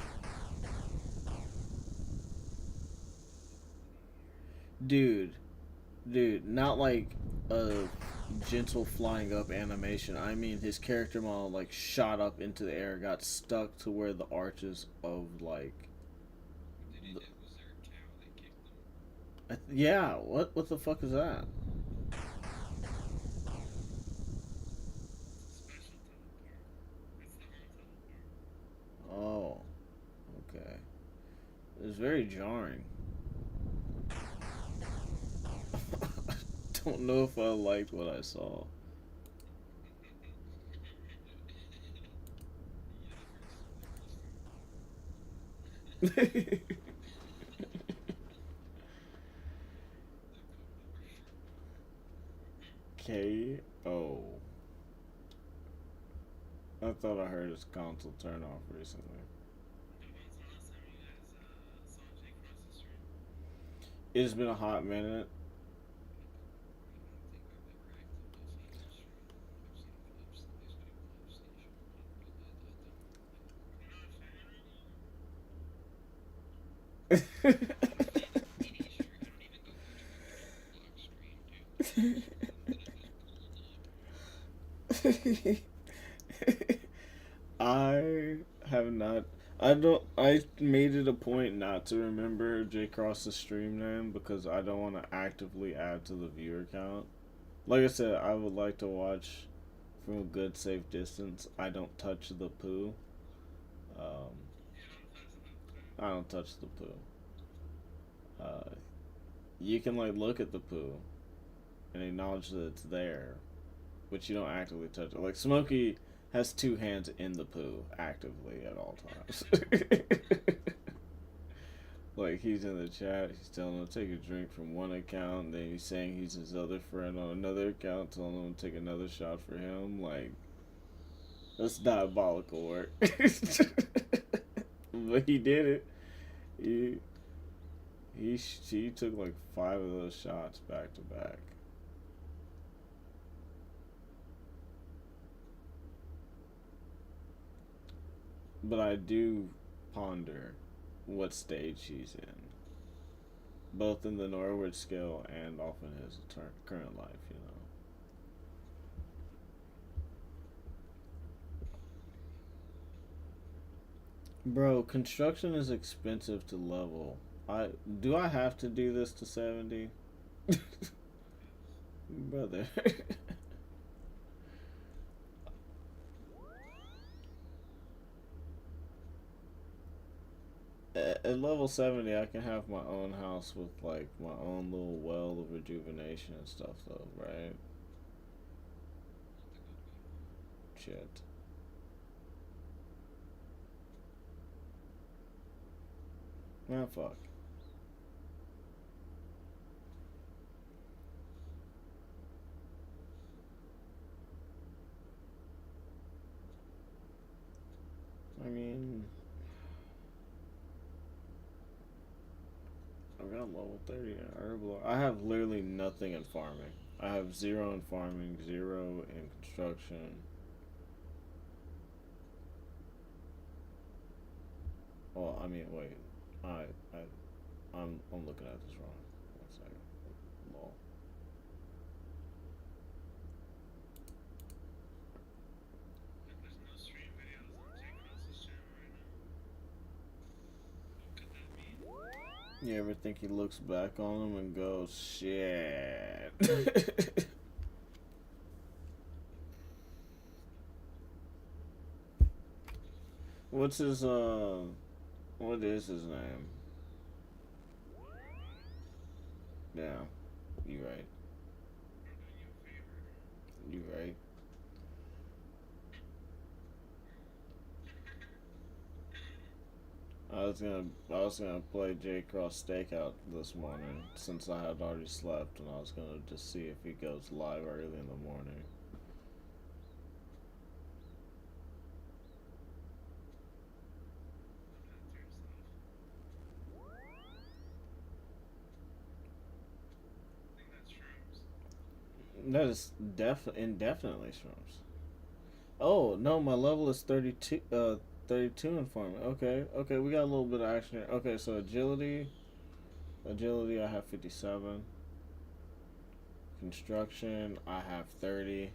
Dude, not like a gentle flying up animation. I mean, his character model like shot up into the air, got stuck to where the arches of like. Yeah, what the fuck is that? Oh, okay. It was very jarring. Don't know if I liked what I saw. KO. I thought I heard his console turn off recently. It's been a hot minute. I have not. I don't. I made it a point not to remember J Cross's stream name because I don't want to actively add to the viewer count. Like I said, I would like to watch from a good safe distance. I don't touch the poo. Um, I don't touch the poo. Uh, you can like look at the poo and acknowledge that it's there, but you don't actively touch it. Like Smokey has two hands in the poo actively at all times. Like he's in the chat, he's telling him to take a drink from one account, and then he's saying he's his other friend on another account, telling him to take another shot for him. Like that's diabolical work. But he did it. He he took like five of those shots back to back. But I do ponder what stage he's in, both in the Norwood scale and off in his current life. You know. Bro, construction is expensive to level. I have to do this to 70? Brother. At level 70 I can have my own house with like my own little well of rejuvenation and stuff though, right? Shit. Man, fuck. I mean, I've got level 30 in herbal. I have literally nothing in farming. I have zero in farming, zero in construction. Well, I mean, wait. I, I, I'm looking at this wrong. One second. Lol. You ever think he looks back on him and goes, shit? What's his, what is his name? Yeah, you right. You right. I was gonna play J Cross Stakeout this morning since I had already slept, and I was gonna just see if he goes live early in the morning. That is indefinitely shrooms. Oh no, my level is 32. 32 in farming. Okay, okay, we got a little bit of action here. Okay, so agility, I have 57. Construction, I have 30.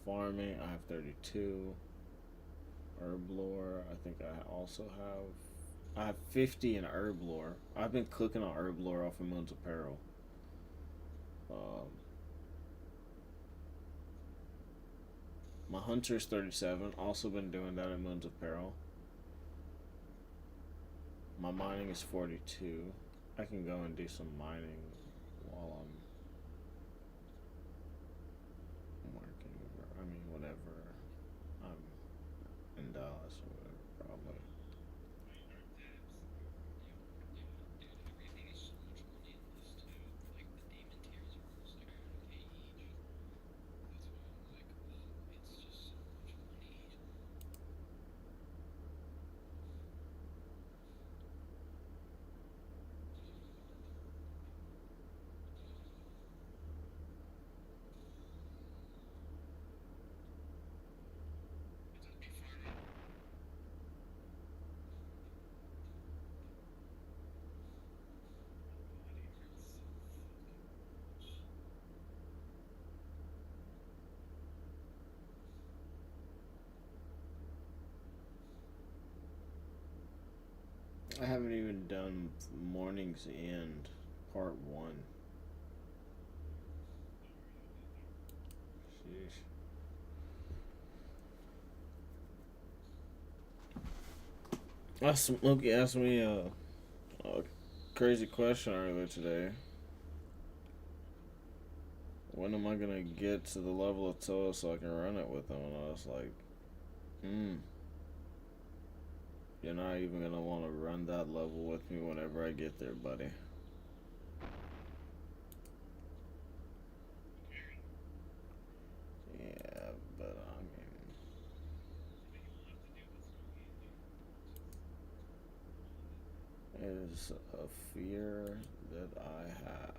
Farming, I have 32. Herb lore, I think I also have. I have 50 in herb lore. I've been cooking on herb lore off of Moon's Apparel. Um, my hunter's 37. Also been doing that in Moon's Apparel. My mining is 42. I can go and do some mining while I'm working. I mean, whenever I'm in Dallas or whatever, probably. I haven't even done Morning's End Part 1. Sheesh. Loki asked me a crazy question earlier today. When am I gonna get to the level of Toa so I can run it with him? And I was like, hmm, you're not even gonna want to run that level with me whenever I get there, buddy. Yeah, but I mean, it is a fear that I have.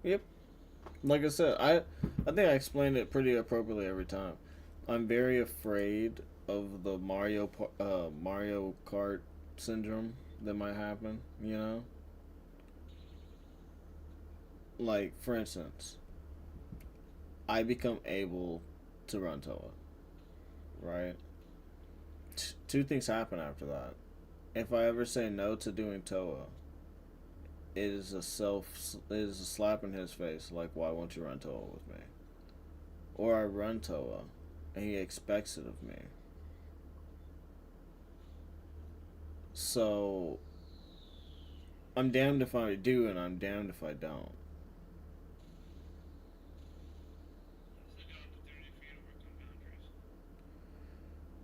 Yep. Like I said, I think I explained it pretty appropriately every time. I'm very afraid of the Mario Kart syndrome that might happen. You know, like for instance, I become able to run Toa, right? Two things happen after that. If I ever say no to doing Toa, it is a slap in his face. Like, why won't you run Toa with me? Or I run Toa, and he expects it of me. So I'm damned if I do, and I'm damned if I don't.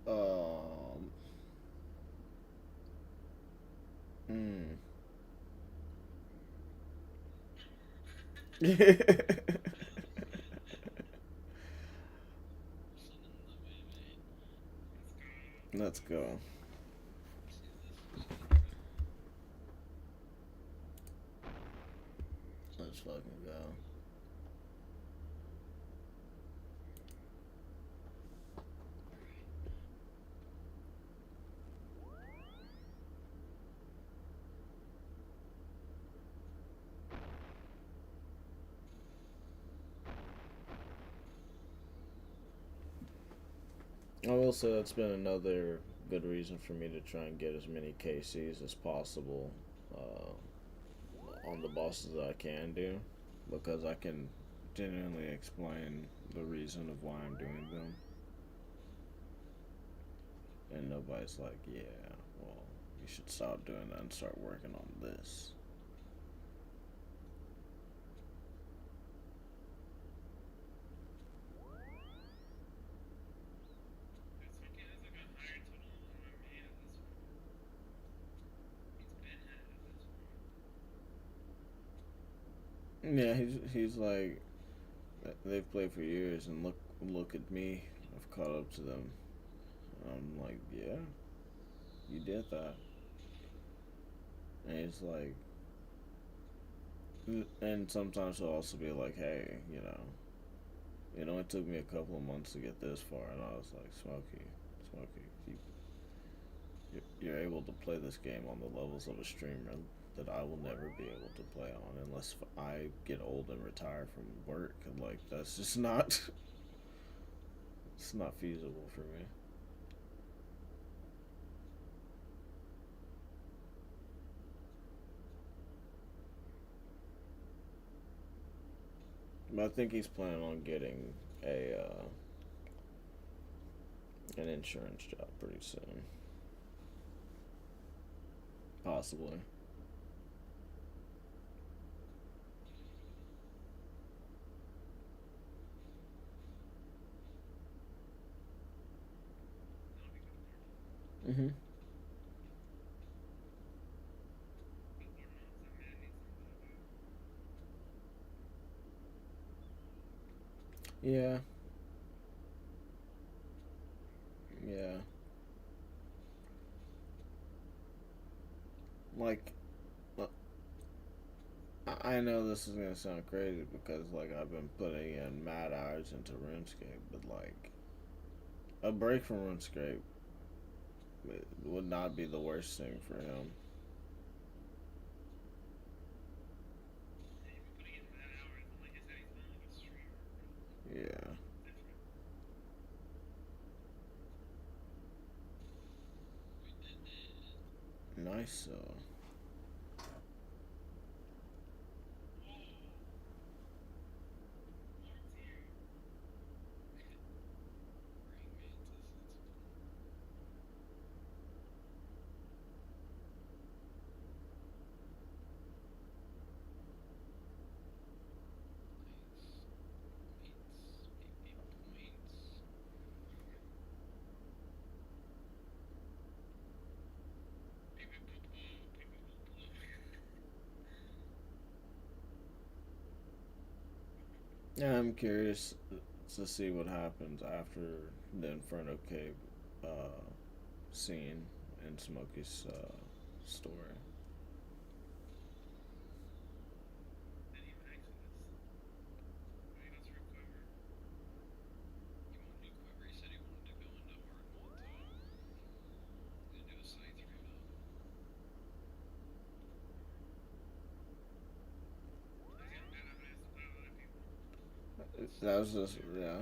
Um. Mm. Let's go. Let's fucking go. I will say that's been another good reason for me to try and get as many KCs as possible on the bosses that I can do, because I can genuinely explain the reason of why I'm doing them, and nobody's like, yeah, well, you should stop doing that and start working on this. Yeah, he's like, they've played for years, and look at me, I've caught up to them. I'm like, yeah, you did that, and he's like, and sometimes he'll also be like, hey, it only took me a couple of months to get this far, and I was like, Smokey, you're able to play this game on the levels of a streamer that I will never be able to play on unless I get old and retire from work. And like, that's just not, it's not feasible for me. But I think he's planning on getting a an insurance job pretty soon, possibly. Mhm. Yeah. Yeah. Like, I know this is gonna sound crazy because like I've been putting in mad hours into RuneScape, but like a break from RuneScape would not be the worst thing for him. Yeah, nice. Yeah, I'm curious to see what happens after the Inferno Cave scene in Smokey's story. That was just yeah.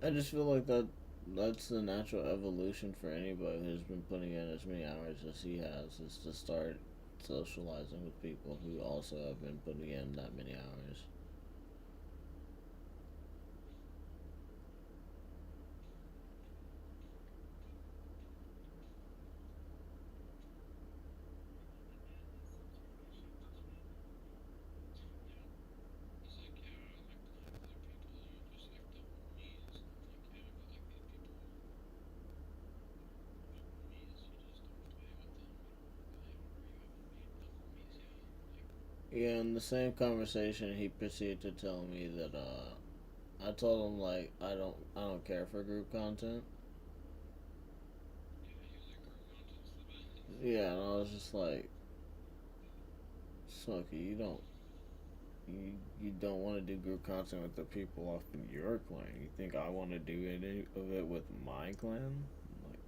I just feel like that's the natural evolution for anybody who's been putting in as many hours as he has, is to start socializing with people who also have been putting in that many hours. Yeah, in the same conversation, he proceeded to tell me that I told him like I don't care for group content. Yeah, and I was just like, Smokey, you don't want to do group content with the people off in your clan. You think I want to do any of it with my clan? Like,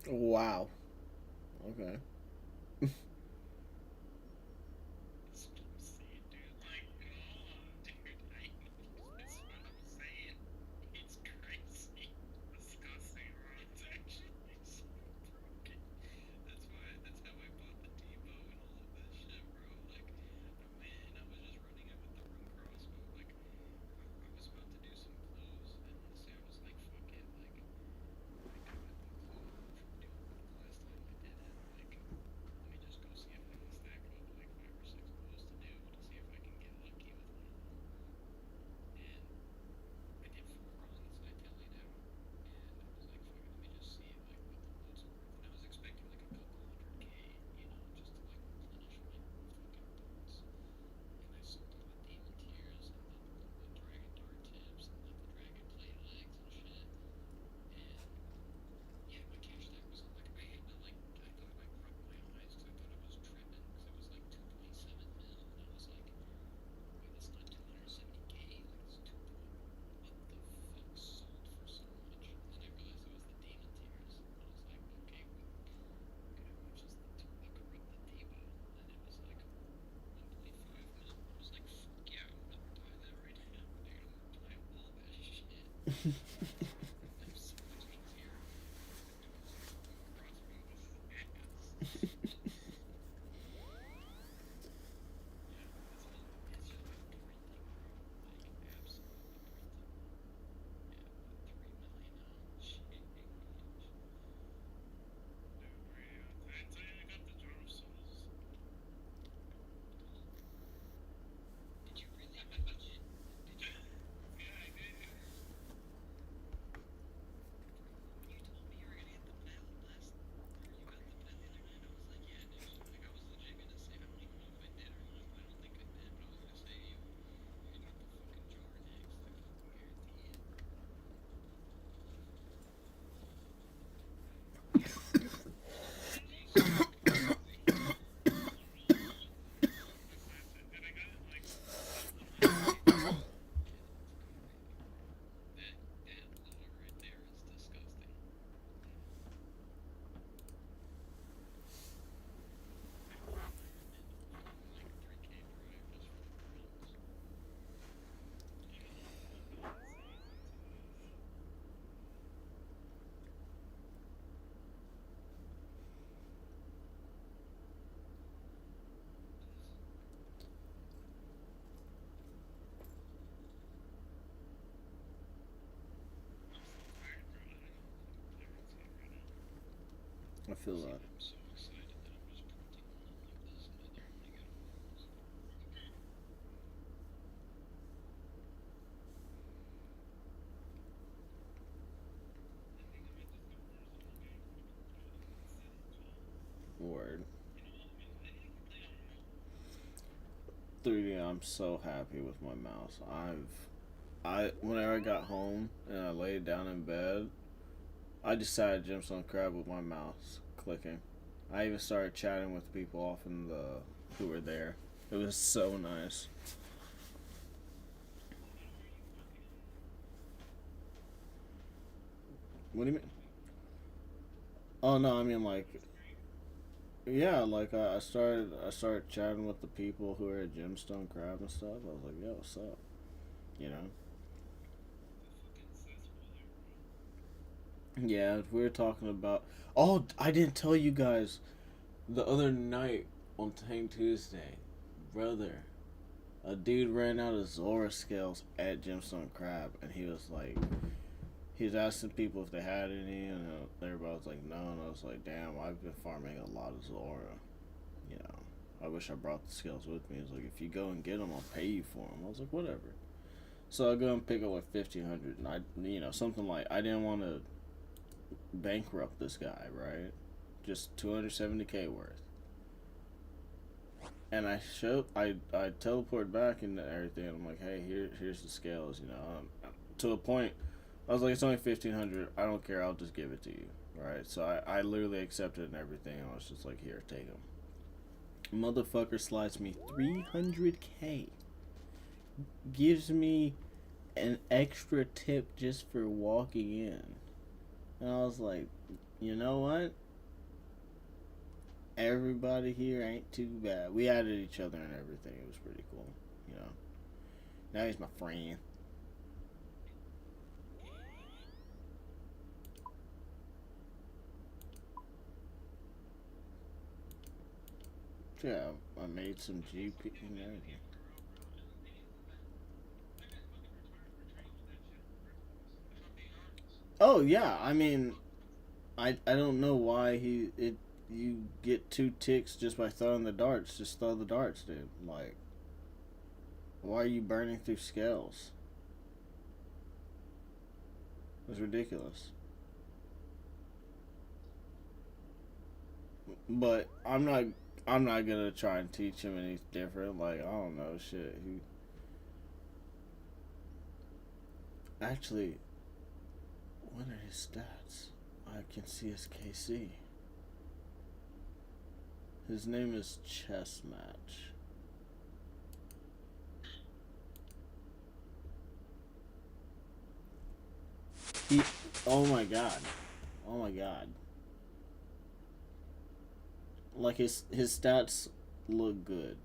wow. Okay. I feel that. Word. 3D, I'm so happy with my mouse. Whenever I got home and I laid down in bed, I decided Gemstone Crab with my mouse clicking. I even started chatting with people off in the who were there. It was so nice. What do you mean? Oh no, I mean like yeah, like I started chatting with the people who were at Gemstone Crab and stuff. I was like, yo, what's up? You know? Yeah, we were talking about. Oh, I didn't tell you guys the other night on Tang Tuesday, brother. A dude ran out of Zora scales at Gemstone Crab, and he was asking people if they had any, and everybody was like, no, and I was like, damn, I've been farming a lot of Zora. You know, I wish I brought the scales with me. He was like, if you go and get them, I'll pay you for them. I was like, whatever. So I go and pick up like 1,500, and something like I didn't want to bankrupt this guy, right? Just 270K worth. And I teleport back and everything. And I'm like, hey, here's the scales. To a point, I was like, it's only 1,500. I don't care. I'll just give it to you, right? So I literally accepted and everything. I was just like, here, take them. Motherfucker slides me 300K. Gives me an extra tip just for walking in. And I was like, you know what? Everybody here ain't too bad. We added each other and everything. It was pretty cool, you know. Now he's my friend. Yeah, I made some GP and everything. Oh yeah, I mean, I don't know why you get 2 ticks just by throwing the darts. Just throw the darts, dude. Like, why are you burning through scales? It's ridiculous. But I'm not gonna try and teach him any different. Like, I don't know shit. He actually, what are his stats? I can see his KC. His name is Chess Match. He, oh my god, oh my god. Like his stats look good,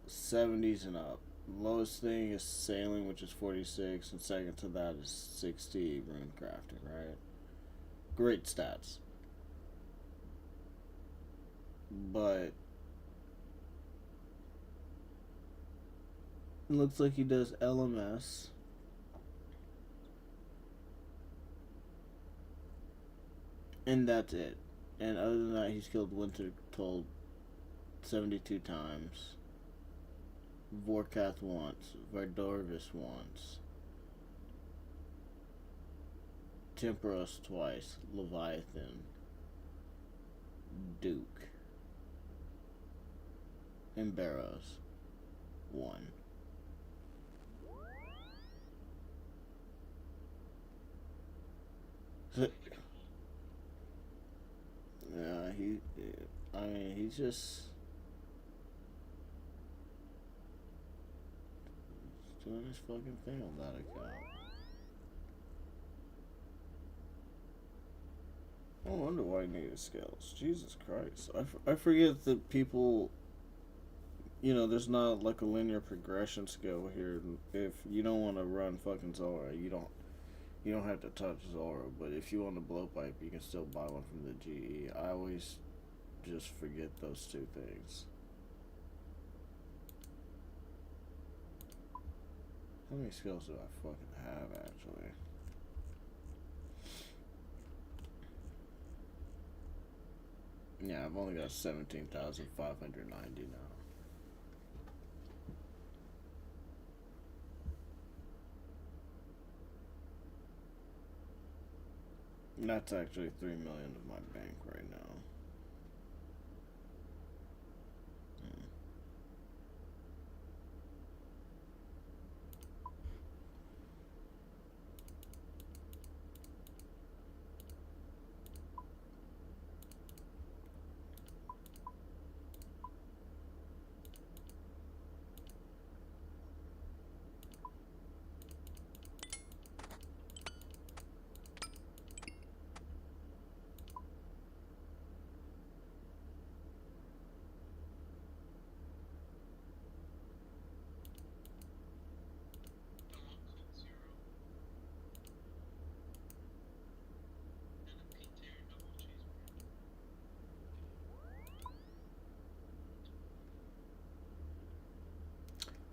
70s and up. Lowest thing is sailing, which is 46, and second to that is 60 rune crafting. Right, great stats. But it looks like he does LMS, and that's it. And other than that, he's killed Winter Told 72 times, Vorkath once, Vardorvis once, Temperos twice, Leviathan, Duke, and Barrows one. Yeah, I mean, he's just doing his fucking thing on that account. I wonder why he needed scales. Jesus Christ. I forget that people, there's not like a linear progression skill here. If you don't want to run fucking Zora, you don't have to touch Zora. But if you want to blow pipe, you can still buy one from the GE. I always just forget those two things. How many skills do I fucking have actually? Yeah, I've only got 17,590 now. And that's actually 3 million of my bank right now.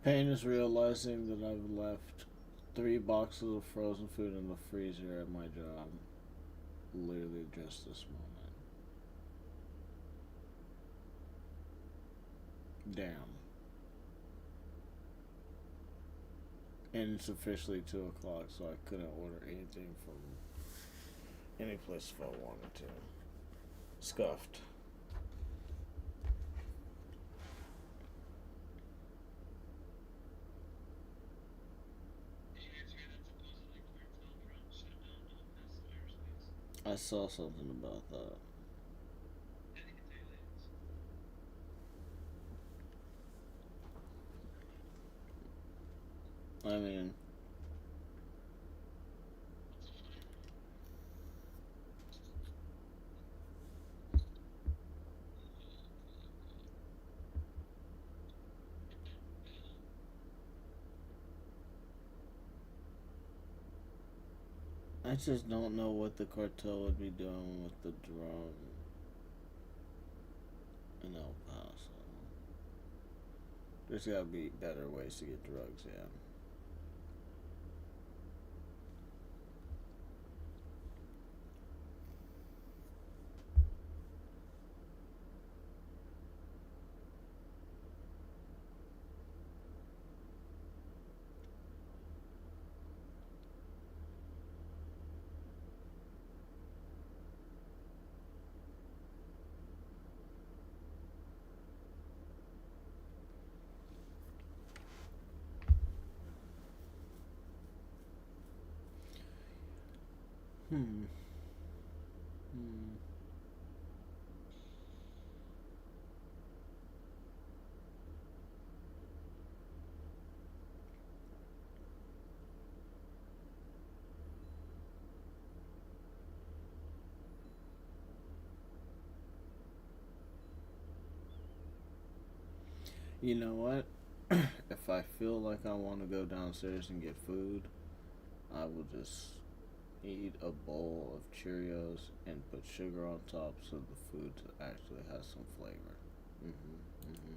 Pain is realizing that I've left 3 boxes of frozen food in the freezer at my job. Literally just this moment. Damn. And it's officially 2 o'clock, so I couldn't order anything from any place if I wanted to. Scuffed. I saw something about that. I mean, I just don't know what the cartel would be doing with the drug in El Paso. There's gotta be better ways to get drugs, yeah. Hmm. Hmm. You know what? If I feel like I want to go downstairs and get food, I will just eat a bowl of Cheerios and put sugar on top so the food actually has some flavor. Mm-hmm. Mm-hmm.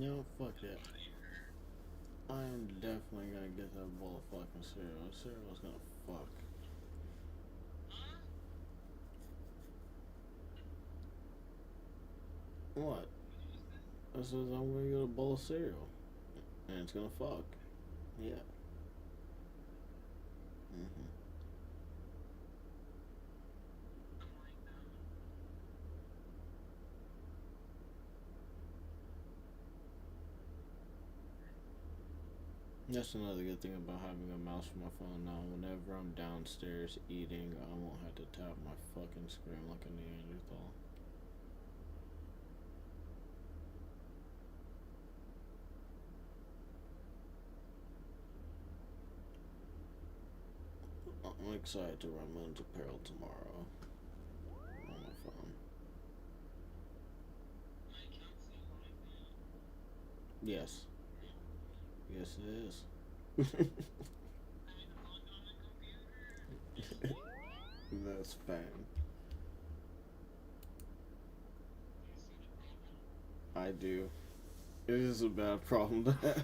No, fuck that. I am definitely gonna get that bowl of fucking cereal. Cereal's gonna fuck. What? I says I'm gonna get a bowl of cereal. And it's gonna fuck. Yeah. Mm-hmm. That's another good thing about having a mouse for my phone now. Whenever I'm downstairs eating, I won't have to tap my fucking screen like a Neanderthal. I'm excited to run Moon's Apparel tomorrow on my phone. Yes. Yes, it is. That's fine. I do. It is a bad problem to have.